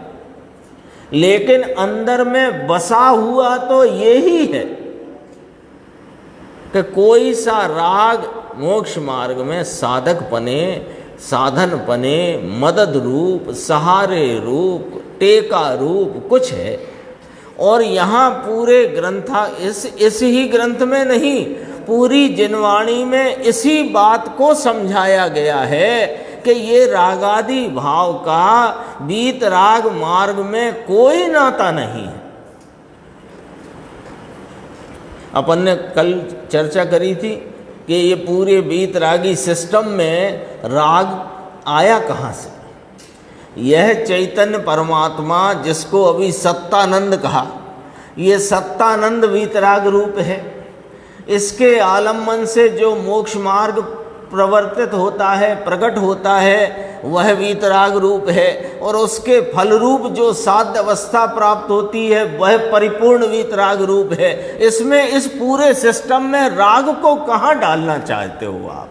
लेकिन अंदर में बसा हुआ तो यही है कि कोई सा राग मोक्ष मार्ग में साधक बने, साधन बने, मदद रूप, सहारे रूप, टेका रूप कुछ है। और यहाँ पूरे ग्रंथा इस ही ग्रंथ में नहीं, पूरी जिनवाणी में इसी बात को समझाया गया है कि ये रागादि भाव का वीतराग मार्ग में कोई नाता नहीं है। अपन ने कल चर्चा करी थी कि ये पूरे वीतरागी सिस्टम में राग आया कहाँ से। यह चैतन्य परमात्मा जिसको अभी सत्तानंद कहा, ये सत्तानंद वीतराग रूप है। इसके आलम्बन से जो मोक्ष मार्ग प्रवर्तित होता है, प्रकट होता है, वह वीतराग रूप है। और उसके फल रूप जो साध्य अवस्था प्राप्त होती है वह परिपूर्ण वीतराग रूप है। इसमें इस पूरे सिस्टम में राग को कहाँ डालना चाहते हो आप?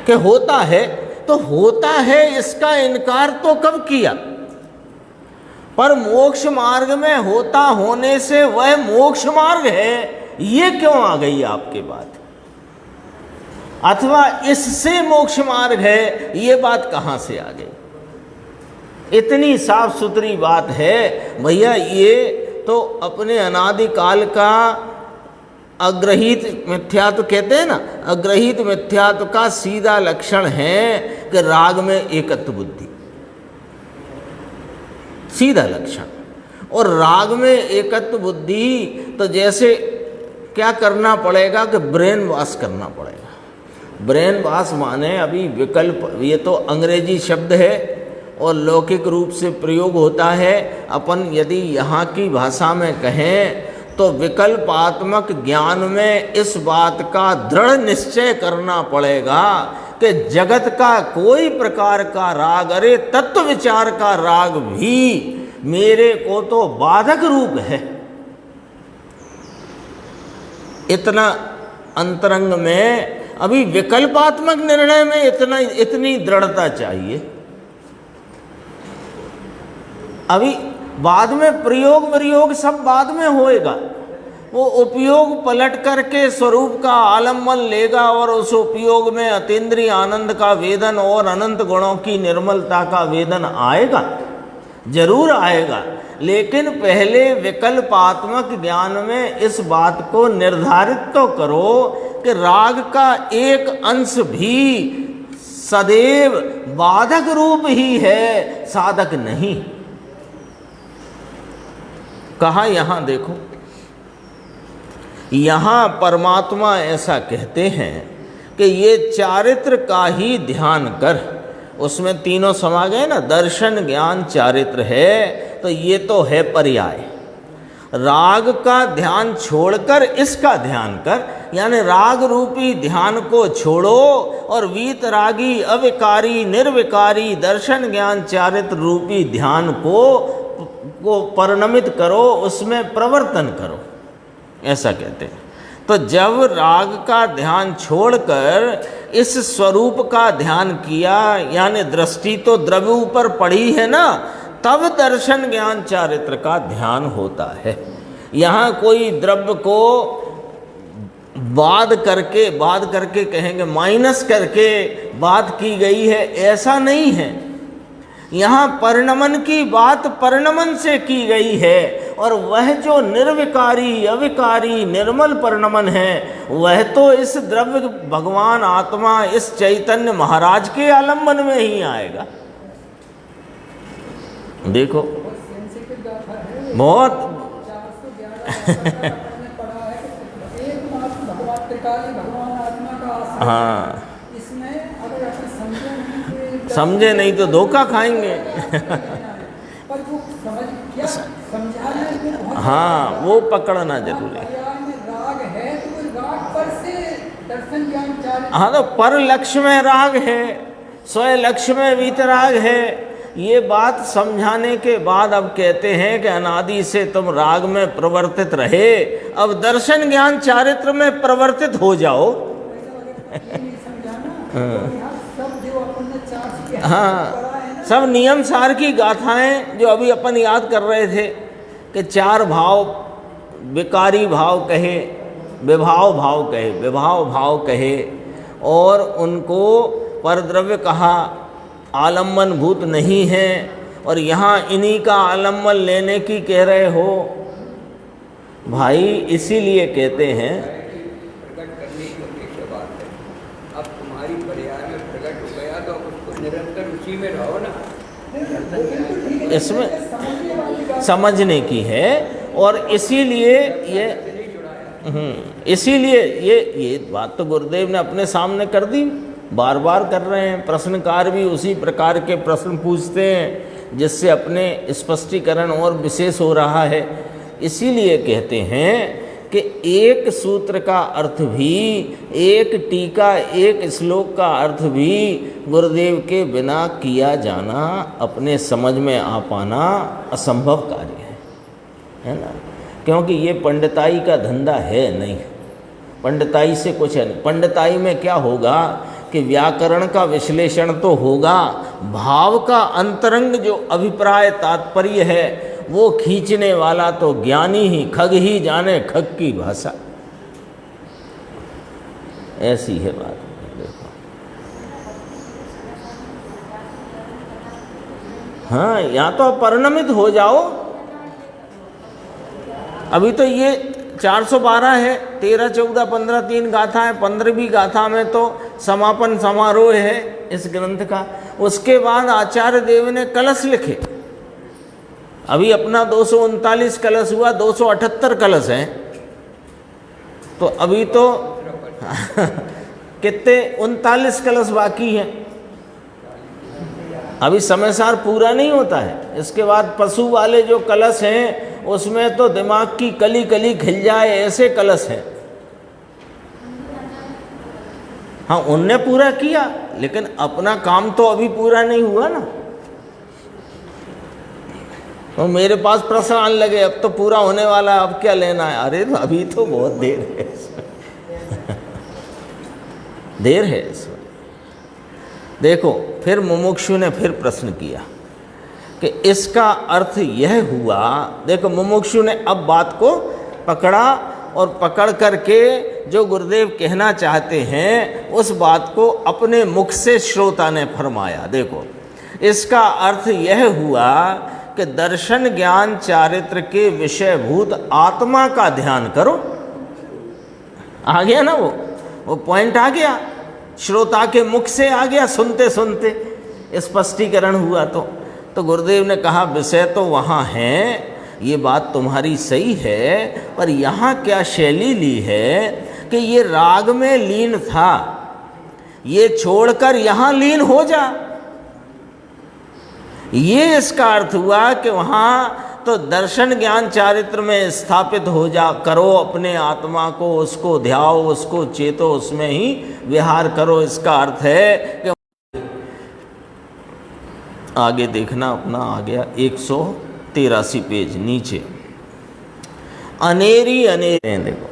कि होता है तो होता है, इसका इनकार तो कब किया? पर मोक्ष मार्ग में होता होने से वह मोक्ष मार्ग है, ये क्यों आ गई आपके बात? अथवा इससे मोक्ष मार्ग है, ये बात कहां से आ गई? इतनी साफ सुथरी बात है भैया। ये तो अपने अनादिकाल का अग्रहित मिथ्यात्व कहते हैं ना, अग्रहित मिथ्यात्व का सीधा लक्षण है कि राग में एकत्व बुद्धि, सीधा लक्षण। और राग में एकत्व बुद्धि तो जैसे क्या करना पड़ेगा कि ब्रेन वॉश करना पड़ेगा। ब्रेन वॉश माने अभी विकल्प, ये तो अंग्रेजी शब्द है और लौकिक रूप से प्रयोग होता है। अपन यदि यहाँ की भाषा में कहें तो विकल्पात्मक ज्ञान में इस बात का दृढ़ निश्चय करना पड़ेगा कि जगत का कोई प्रकार का राग, अरे तत्व विचार का राग भी मेरे को तो बाधक रूप है। इतना अंतरंग में अभी विकल्पात्मक निर्णय में इतनी दृढ़ता चाहिए। अभी बाद में प्रयोग वियोग सब बाद में होएगा। वो उपयोग पलट करके स्वरूप का आलम्बन लेगा और उस उपयोग में अतीन्द्रिय आनंद का वेदन और अनंत गुणों की निर्मलता का वेदन आएगा, जरूर आएगा। लेकिन पहले विकल्पात्मक ज्ञान में इस बात को निर्धारित तो करो कि राग का एक अंश भी सदैव बाधक रूप ही है, साधक नहीं। कहा यहां देखो, यहां परमात्मा ऐसा कहते हैं कि ये चारित्र का ही ध्यान कर। उसमें तीनों समा गए ना, दर्शन ज्ञान चारित्र है, तो ये तो है पर्याय। राग का ध्यान छोड़कर इसका ध्यान कर, यानी राग रूपी ध्यान को छोड़ो और वीतरागी अविकारी निर्विकारी दर्शन ज्ञान चारित्र रूपी ध्यान को परिणमित करो, उसमें प्रवर्तन करो, ऐसा कहते हैं। तो जब राग का ध्यान छोड़कर इस स्वरूप का ध्यान किया, यानी दृष्टि तो द्रव्य ऊपर पड़ी है ना, तब दर्शन ज्ञान चारित्र का ध्यान होता है। यहाँ कोई द्रव्य को बाद करके कहेंगे, माइनस करके बात की गई है, ऐसा नहीं है। यहाँ परिणमन की बात परिणमन से की गई है, और वह जो निर्विकारी अविकारी निर्मल परिणमन है वह तो इस द्रव्य भगवान आत्मा इस चैतन्य महाराज के आलम्बन में ही आएगा। देखो बहुत हाँ, समझे नहीं तो धोखा खाएंगे। हाँ, वो पकड़ना जरूरी है। हाँ, तो पर लक्ष्य में राग है, स्वयं लक्ष्य में वीतराग है। ये बात समझाने के बाद अब कहते हैं कि अनादि से तुम राग में प्रवर्तित रहे, अब दर्शन ज्ञान चारित्र में प्रवर्तित हो जाओ। हाँ, सब नियम सार की गाथाएं जो अभी अपन याद कर रहे थे कि चार भाव, विकारी भाव कहे, विभाव भाव कहे, विभाव भाव कहे, और उनको परद्रव्य कहा, आलम्बन भूत नहीं है, और यहाँ इन्हीं का आलम्बन लेने की कह रहे हो भाई। इसीलिए कहते हैं प्रकट करने की उद्देश्य बात है। अब तुम्हारी पर्याय में प्रकट हो गया तो उसको निरंतर उसी में रहो ना। इसमें समझने की है, और इसीलिए ये बात तो गुरुदेव ने अपने सामने कर दी, बार बार कर रहे हैं। प्रश्नकार भी उसी प्रकार के प्रश्न पूछते हैं जिससे अपने स्पष्टीकरण और विशेष हो रहा है। इसीलिए कहते हैं कि एक सूत्र का अर्थ भी, एक टीका, एक श्लोक का अर्थ भी गुरुदेव के बिना किया जाना, अपने समझ में आ पाना असंभव कार्य है ना। क्योंकि ये पंडिताई का धंधा है नहीं, पंडिताई से कुछ है नहीं। पंडिताई में क्या होगा कि व्याकरण का विश्लेषण तो होगा, भाव का अंतरंग जो अभिप्राय तात्पर्य है वो खींचने वाला तो ज्ञानी ही, खग ही जाने खग की भाषा। ऐसी है बात। देखो हाँ, या तो परिणमित हो जाओ। अभी तो ये 412 है, 13, 14, 15 3 गाथा है। 15वीं गाथा में तो समापन समारोह है इस ग्रंथ का। उसके बाद आचार्य देव ने कलश लिखे। अभी अपना 239 कलश हुआ, 278 कलश हैं। तो अभी तो कितने 39 कलश बाकी हैं। अभी समय सार पूरा नहीं होता है। इसके बाद पशु वाले जो कलश हैं उसमें तो दिमाग की कली कली खिल जाए ऐसे कलश हैं। हाँ, उनने पूरा किया, लेकिन अपना काम तो अभी पूरा नहीं हुआ ना। तो मेरे पास प्रश्न आने लगे, अब तो पूरा होने वाला है, अब क्या लेना है। अरे अभी तो बहुत देर है इसमें देर है इसमें। देखो, फिर मुमुक्षु ने फिर प्रश्न किया कि इसका अर्थ यह हुआ। देखो, मुमुक्षु ने अब बात को पकड़ा, और पकड़ करके जो गुरुदेव कहना चाहते हैं उस बात को अपने मुख से श्रोता ने फरमाया। देखो, इसका अर्थ यह हुआ कि दर्शन ज्ञान चारित्र के विषयभूत आत्मा का ध्यान करो। आ गया ना, वो पॉइंट आ गया, श्रोता के मुख से आ गया, सुनते सुनते स्पष्टीकरण हुआ। तो गुरुदेव ने कहा विषय तो वहाँ है, ये बात तुम्हारी सही है, पर यहाँ क्या शैली ली है कि ये राग में लीन था, ये छोड़कर यहाँ लीन हो जा। ये इसका अर्थ हुआ कि वहाँ तो दर्शन ज्ञान चारित्र में स्थापित हो जा, करो अपने आत्मा को, उसको ध्याओ, उसको चेतो, उसमें ही विहार करो। इसका अर्थ है कि आगे देखना, अपना आ गया 183 पेज नीचे। अनेरी अनेरी, देखो,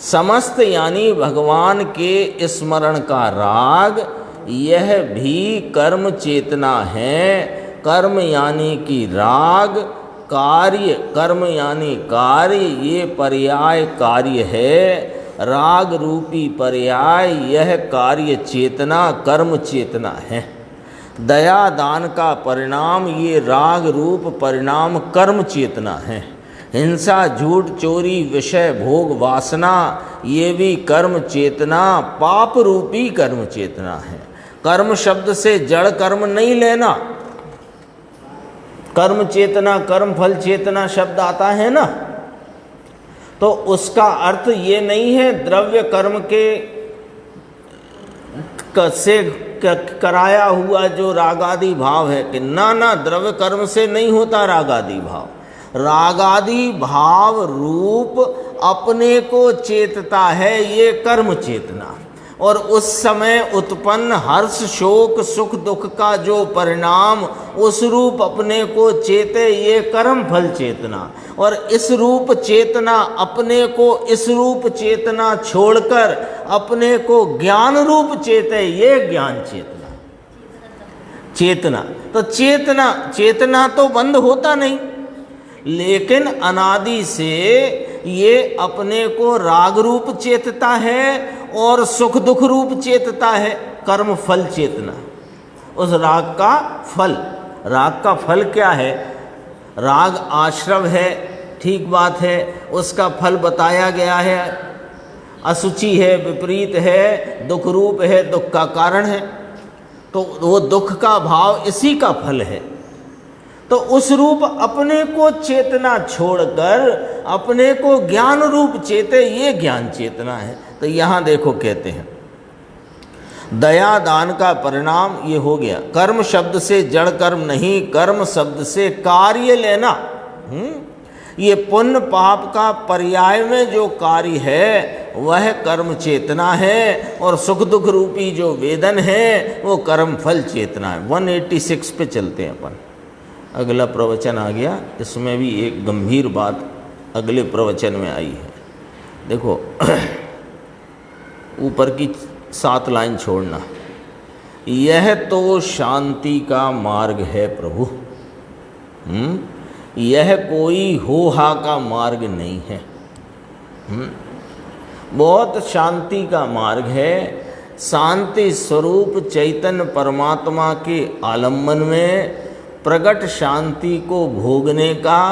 समस्त यानी भगवान के स्मरण का राग, यह भी कर्म चेतना है। कर्म यानी कि राग, कार्य कर्म यानी कार्य, ये पर्याय कार्य है। राग रूपी पर्याय यह कार्य चेतना, कर्म चेतना है। दया दान का परिणाम ये राग रूप परिणाम कर्म चेतना है। हिंसा झूठ चोरी विषय भोग वासना ये भी कर्म चेतना, पाप रूपी कर्म चेतना है। कर्म शब्द से जड़ कर्म नहीं लेना। कर्म चेतना, कर्म फल चेतना शब्द आता है ना, तो उसका अर्थ ये नहीं है द्रव्य कर्म के से कराया हुआ जो रागादि भाव है कि ना, द्रव्य कर्म से नहीं होता रागादि भाव। रागादि भाव रूप अपने को चेतता है ये कर्म चेतना, और उस समय उत्पन्न हर्ष शोक सुख दुख का जो परिणाम उस रूप अपने को चेते ये कर्म फल चेतना। और इस रूप चेतना अपने को इस रूप चेतना छोड़कर अपने को ज्ञान रूप चेते ये ज्ञान चेतना। चेतना तो चेतना तो बंद होता नहीं, लेकिन अनादि से ये अपने को राग रूप चेतता है और सुख दुख रूप चेतता है, कर्म फल चेतना। उस राग का फल क्या है? राग आश्रव है, ठीक बात है, उसका फल बताया गया है, असुचि है, विपरीत है, दुख रूप है, दुख का कारण है। तो वो दुख का भाव इसी का फल है। तो उस रूप अपने को चेतना छोड़कर अपने को ज्ञान रूप चेते, ये ज्ञान चेतना है। तो यहाँ देखो कहते हैं दया दान का परिणाम ये हो गया। कर्म शब्द से जड़ कर्म नहीं, कर्म शब्द से कार्य लेना। ये पुण्य पाप का पर्याय में जो कार्य है वह कर्म चेतना है, और सुख दुख रूपी जो वेदन है वो कर्म फल चेतना है। 186 पे चलते हैं अपन। अगला प्रवचन आ गया, इसमें भी एक गंभीर बात अगले प्रवचन में आई है। देखो ऊपर की 7 लाइन छोड़ना। यह तो शांति का मार्ग है प्रभु, यह कोई हो हा का मार्ग नहीं है। बहुत शांति का मार्ग है। शांति स्वरूप चैतन्य परमात्मा के आलम्बन में प्रगट शांति को भोगने का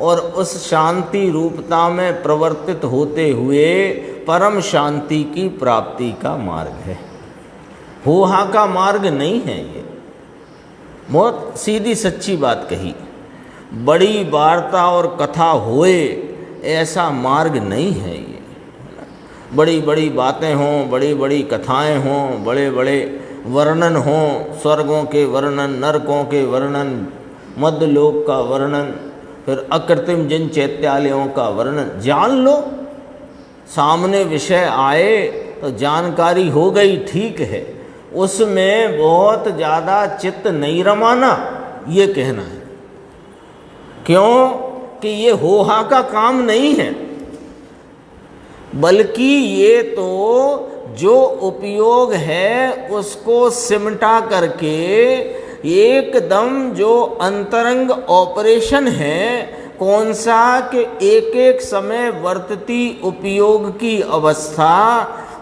और उस शांति रूपता में प्रवर्तित होते हुए परम शांति की प्राप्ति का मार्ग है। हो हा का मार्ग नहीं है ये। बहुत सीधी सच्ची बात कही। बड़ी वार्ता और कथा होए ऐसा मार्ग नहीं है ये। बड़ी बड़ी बातें हों, बड़ी बड़ी कथाएं हों, बड़े बड़े वर्णन हों, स्वर्गों के वर्णन, नरकों के वर्णन, मध्यलोक का वर्णन, फिर अकृत्रिम जिन चैत्यालयों का वर्णन, जान लो। सामने विषय आए तो जानकारी हो गई, ठीक है, उसमें बहुत ज़्यादा चित्त नहीं रमाना, ये कहना है। क्यों कि ये हो हा का काम नहीं है, बल्कि ये तो जो उपयोग है उसको सिमटा करके एकदम जो अंतरंग ऑपरेशन है, कौन सा कि एक एक समय वर्तती उपयोग की अवस्था,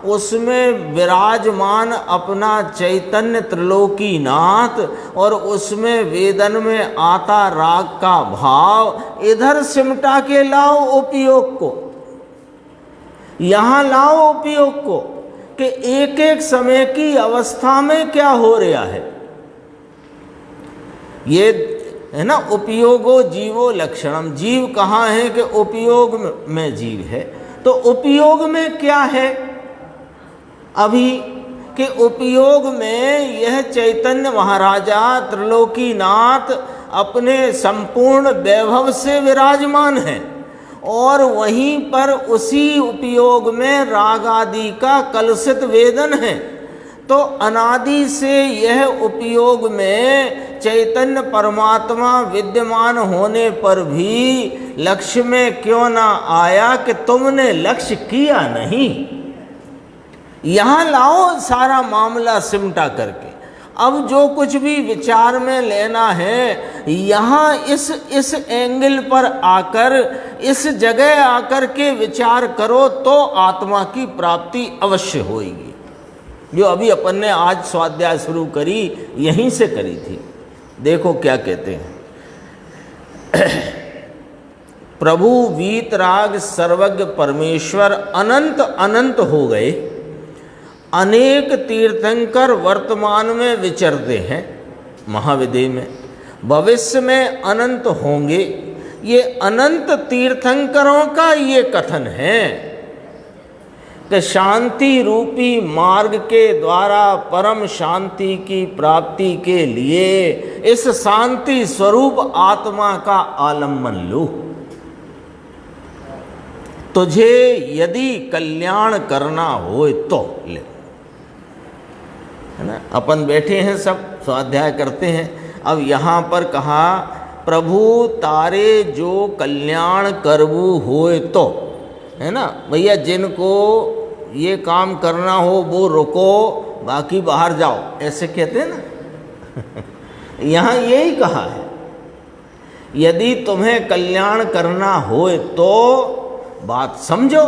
उसमें विराजमान अपना चैतन्य त्रिलोकीनाथ और उसमें वेदन में आता राग का भाव, इधर सिमटा के लाओ उपयोग को, यहाँ लाओ उपयोग को कि एक एक समय की अवस्था में क्या हो रहा है। ये है ना, उपयोगो जीवो लक्षणम। जीव कहाँ है कि उपयोग में जीव है। तो उपयोग में क्या है अभी कि उपयोग में यह चैतन्य महाराजा त्रिलोकीनाथ अपने संपूर्ण वैभव से विराजमान है, और वहीं पर उसी उपयोग में राग आदि का कलुषित वेदन है। तो अनादि से यह उपयोग में चैतन्य परमात्मा विद्यमान होने पर भी लक्ष्य में क्यों ना आया कि तुमने लक्ष्य किया नहीं। यहाँ लाओ सारा मामला सिमटा करके। अब जो कुछ भी विचार में लेना है, यहाँ इस एंगल पर आकर, इस जगह आकर के विचार करो तो आत्मा की प्राप्ति अवश्य होगी। जो अभी अपन ने आज स्वाध्याय शुरू करी, यहीं से करी थी। देखो क्या कहते हैं। प्रभु वीतराग सर्वज्ञ परमेश्वर अनंत अनंत हो गए। अनेक तीर्थंकर वर्तमान में विचरते हैं महाविदय में, भविष्य में अनंत होंगे। ये अनंत तीर्थंकरों का ये कथन है कि शांति रूपी मार्ग के द्वारा परम शांति की प्राप्ति के लिए इस शांति स्वरूप आत्मा का आलम्बन लो। तुझे यदि कल्याण करना हो तो ले, है ना। अपन बैठे हैं सब स्वाध्याय करते हैं। अब यहाँ पर कहा प्रभु तारे जो कल्याण करबू होए तो, है ना भैया, जिनको ये काम करना हो वो रुको, बाकी बाहर जाओ, ऐसे कहते हैं ना। यहाँ यही कहा है, यदि तुम्हें कल्याण करना होए तो बात समझो,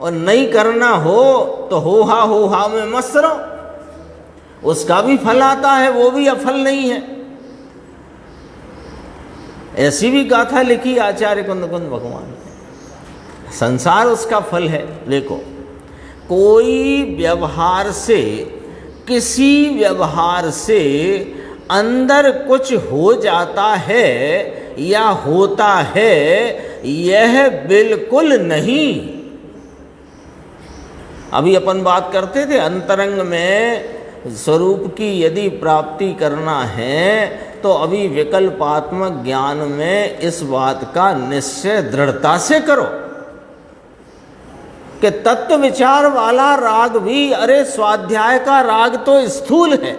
और नहीं करना हो तो हो हा में मस्त रहो, उसका भी फल आता है, वो भी अफल नहीं है। ऐसी भी गाथा लिखी आचार्य कुंद भगवान ने, संसार उसका फल है। देखो, कोई व्यवहार से, किसी व्यवहार से अंदर कुछ हो जाता है या होता है, यह बिल्कुल नहीं। अभी अपन बात करते थे अंतरंग में स्वरूप की यदि प्राप्ति करना है तो अभी विकल्पात्मक ज्ञान में इस बात का निश्चय दृढ़ता से करो कि तत्व विचार वाला राग भी, अरे स्वाध्याय का राग तो स्थूल है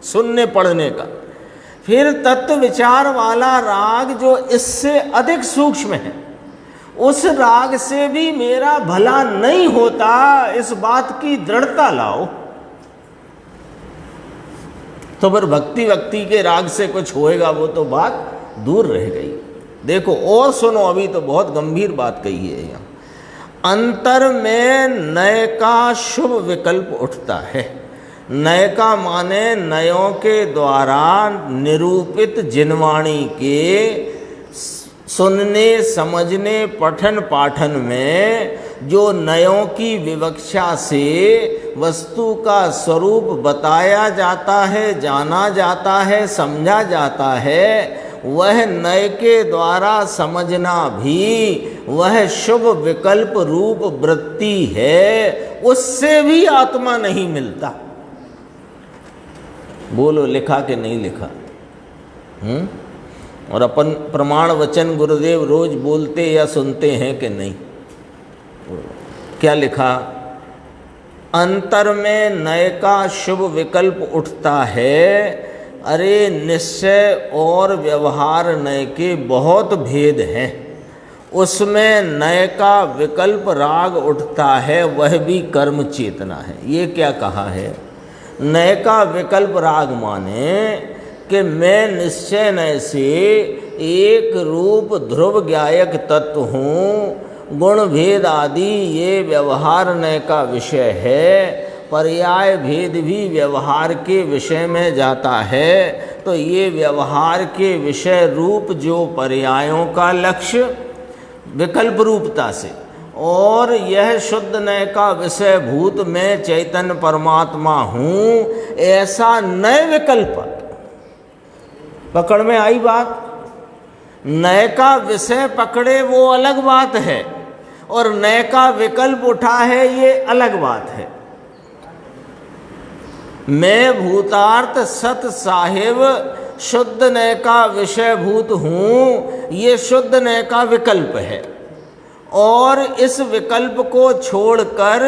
सुनने पढ़ने का, फिर तत्व विचार वाला राग जो इससे अधिक सूक्ष्म है, उस राग से भी मेरा भला नहीं होता, इस बात की दृढ़ता लाओ, तो फिर भक्ति के राग से कुछ होएगा वो तो बात दूर रह गई। देखो और सुनो, अभी तो बहुत गंभीर बात कही है यहाँ। अंतर में नय का शुभ विकल्प उठता है। नय का माने नयों के द्वारा निरूपित जिनवाणी के सुनने समझने पठन पाठन में जो नयों की विवक्षा से वस्तु का स्वरूप बताया जाता है, जाना जाता है, समझा जाता है, वह नय के द्वारा समझना भी वह शुभ विकल्प रूप वृत्ति है, उससे भी आत्मा नहीं मिलता। बोलो लिखा कि नहीं लिखा? और अपन प्रमाण वचन गुरुदेव रोज बोलते या सुनते हैं कि नहीं? क्या लिखा? अंतर में नय का शुभ विकल्प उठता है। अरे निश्चय और व्यवहार नय के बहुत भेद हैं, उसमें नय का विकल्प राग उठता है, वह भी कर्म चेतना है। ये क्या कहा है? नय का विकल्प राग माने कि मैं निश्चय नय से एक रूप ध्रुव ज्ञायक तत्व हूँ, गुण भेद आदि ये व्यवहार नय का विषय है, पर्याय भेद भी व्यवहार के विषय में जाता है, तो ये व्यवहार के विषय रूप जो पर्यायों का लक्ष्य विकल्प रूपता से, और यह शुद्ध नय का विषय भूत मैं चैतन्य परमात्मा हूँ, ऐसा नय विकल्प पकड़ में आई बात। नय का विषय पकड़े वो अलग बात है, और नय का विकल्प उठा है ये अलग बात है। मैं भूतार्थ सत साहिब शुद्ध नय का विषय भूत हूँ, ये शुद्ध नय का विकल्प है, और इस विकल्प को छोड़कर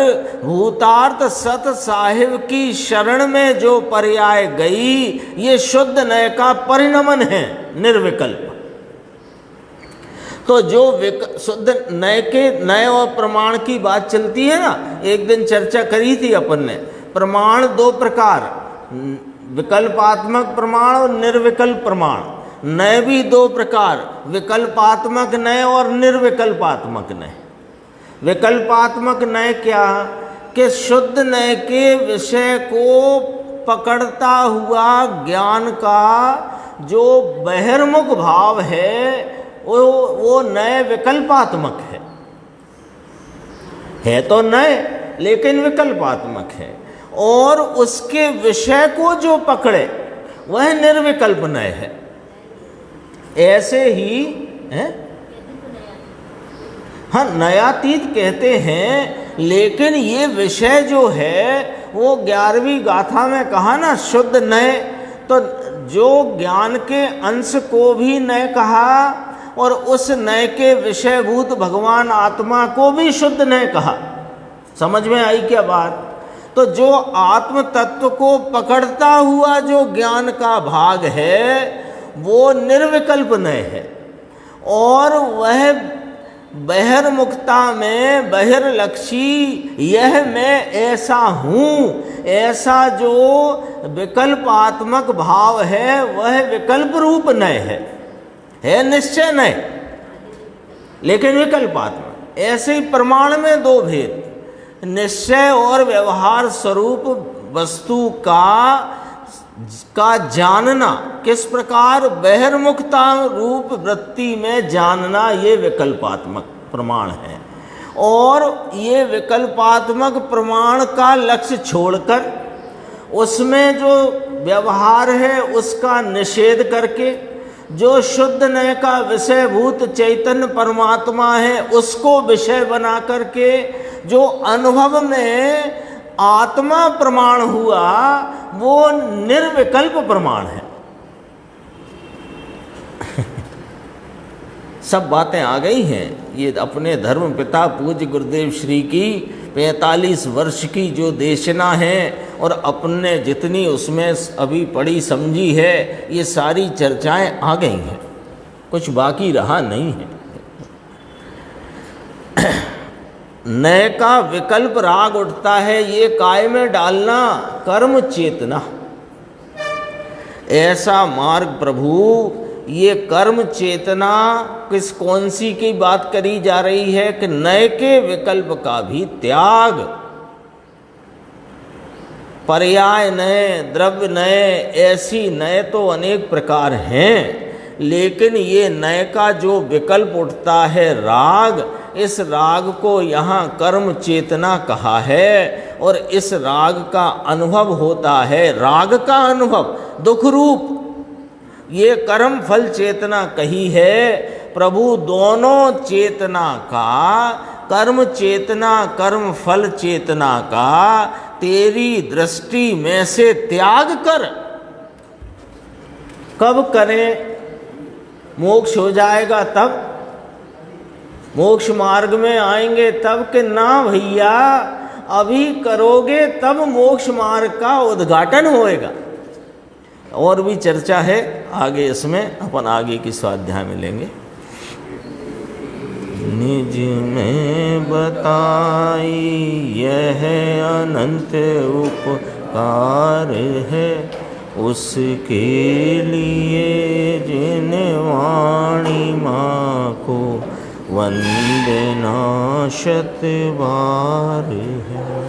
भूतार्थ सत साहिब की शरण में जो पर्याय गई, ये शुद्ध नय का परिणमन है, निर्विकल्प। तो जो शुद्ध नय के नय और प्रमाण की बात चलती है ना, एक दिन चर्चा करी थी अपन ने। प्रमाण दो प्रकार, विकल्पात्मक प्रमाण और निर्विकल्प प्रमाण। नय भी दो प्रकार, विकल्पात्मक नय और निर्विकल्पात्मक नय। विकल्पात्मक नय क्या? कि शुद्ध नय के विषय को पकड़ता हुआ ज्ञान का जो बहिर्मुख भाव है, वो नय विकल्पात्मक है तो नय, लेकिन विकल्पात्मक है, और उसके विषय को जो पकड़े वह निर्विकल्प नय है। ऐसे ही है, हाँ, नयातीत कहते हैं, लेकिन ये विषय जो है वो 11वीं गाथा में कहा ना शुद्ध नय, तो जो ज्ञान के अंश को भी नय कहा, और उस नय के विषयभूत भगवान आत्मा को भी शुद्ध नय कहा। समझ में आई क्या बात? तो जो आत्म तत्व को पकड़ता हुआ जो ज्ञान का भाग है वो निर्विकल्प नय है, और वह बहिर्मुखता में बहिर्लक्षी यह मैं ऐसा हूँ, ऐसा जो विकल्पात्मक भाव है वह विकल्प रूप नय है निश्चय नय, लेकिन विकल्पात्मक। ऐसे ही प्रमाण में दो भेद, निश्चय और व्यवहार स्वरूप वस्तु का जानना, किस प्रकार बहिर्मुखता रूप वृत्ति में जानना, ये विकल्पात्मक प्रमाण है। और ये विकल्पात्मक प्रमाण का लक्ष्य छोड़कर उसमें जो व्यवहार है उसका निषेध करके जो शुद्ध नय का विषयभूत चैतन्य परमात्मा है उसको विषय बना करके जो अनुभव में आत्मा प्रमाण हुआ वो निर्विकल्प प्रमाण है। सब बातें आ गई हैं। ये अपने धर्म पिता पूज्य गुरुदेव श्री की 45 वर्ष की जो देशना है और अपने जितनी उसमें अभी पढ़ी समझी है, ये सारी चर्चाएं आ गई हैं, कुछ बाकी रहा नहीं है। नए का विकल्प राग उठता है, ये काय में डालना कर्म चेतना। ऐसा मार्ग प्रभु, ये कर्म चेतना कौन सी की बात करी जा रही है कि नए के विकल्प का भी त्याग। पर्याय नए, द्रव्य नए, ऐसी नए तो अनेक प्रकार हैं, लेकिन ये नए का जो विकल्प उठता है राग, इस राग को यहाँ कर्म चेतना कहा है। और इस राग का अनुभव होता है, राग का अनुभव दुख रूप, ये कर्म फल चेतना कही है। प्रभु दोनों चेतना का, कर्म चेतना कर्म फल चेतना का तेरी दृष्टि में से त्याग कर। कब करें? मोक्ष हो जाएगा तब, मोक्ष मार्ग में आएंगे तब कि ना भैया अभी करोगे तब मोक्ष मार्ग का उद्घाटन होएगा। और भी चर्चा है आगे, इसमें अपन आगे की स्वाध्याय में लेंगे। निज में बताई यह अनंत उपकार है, उसके लिए जिन वाणी माँ को वंदना शत बार है।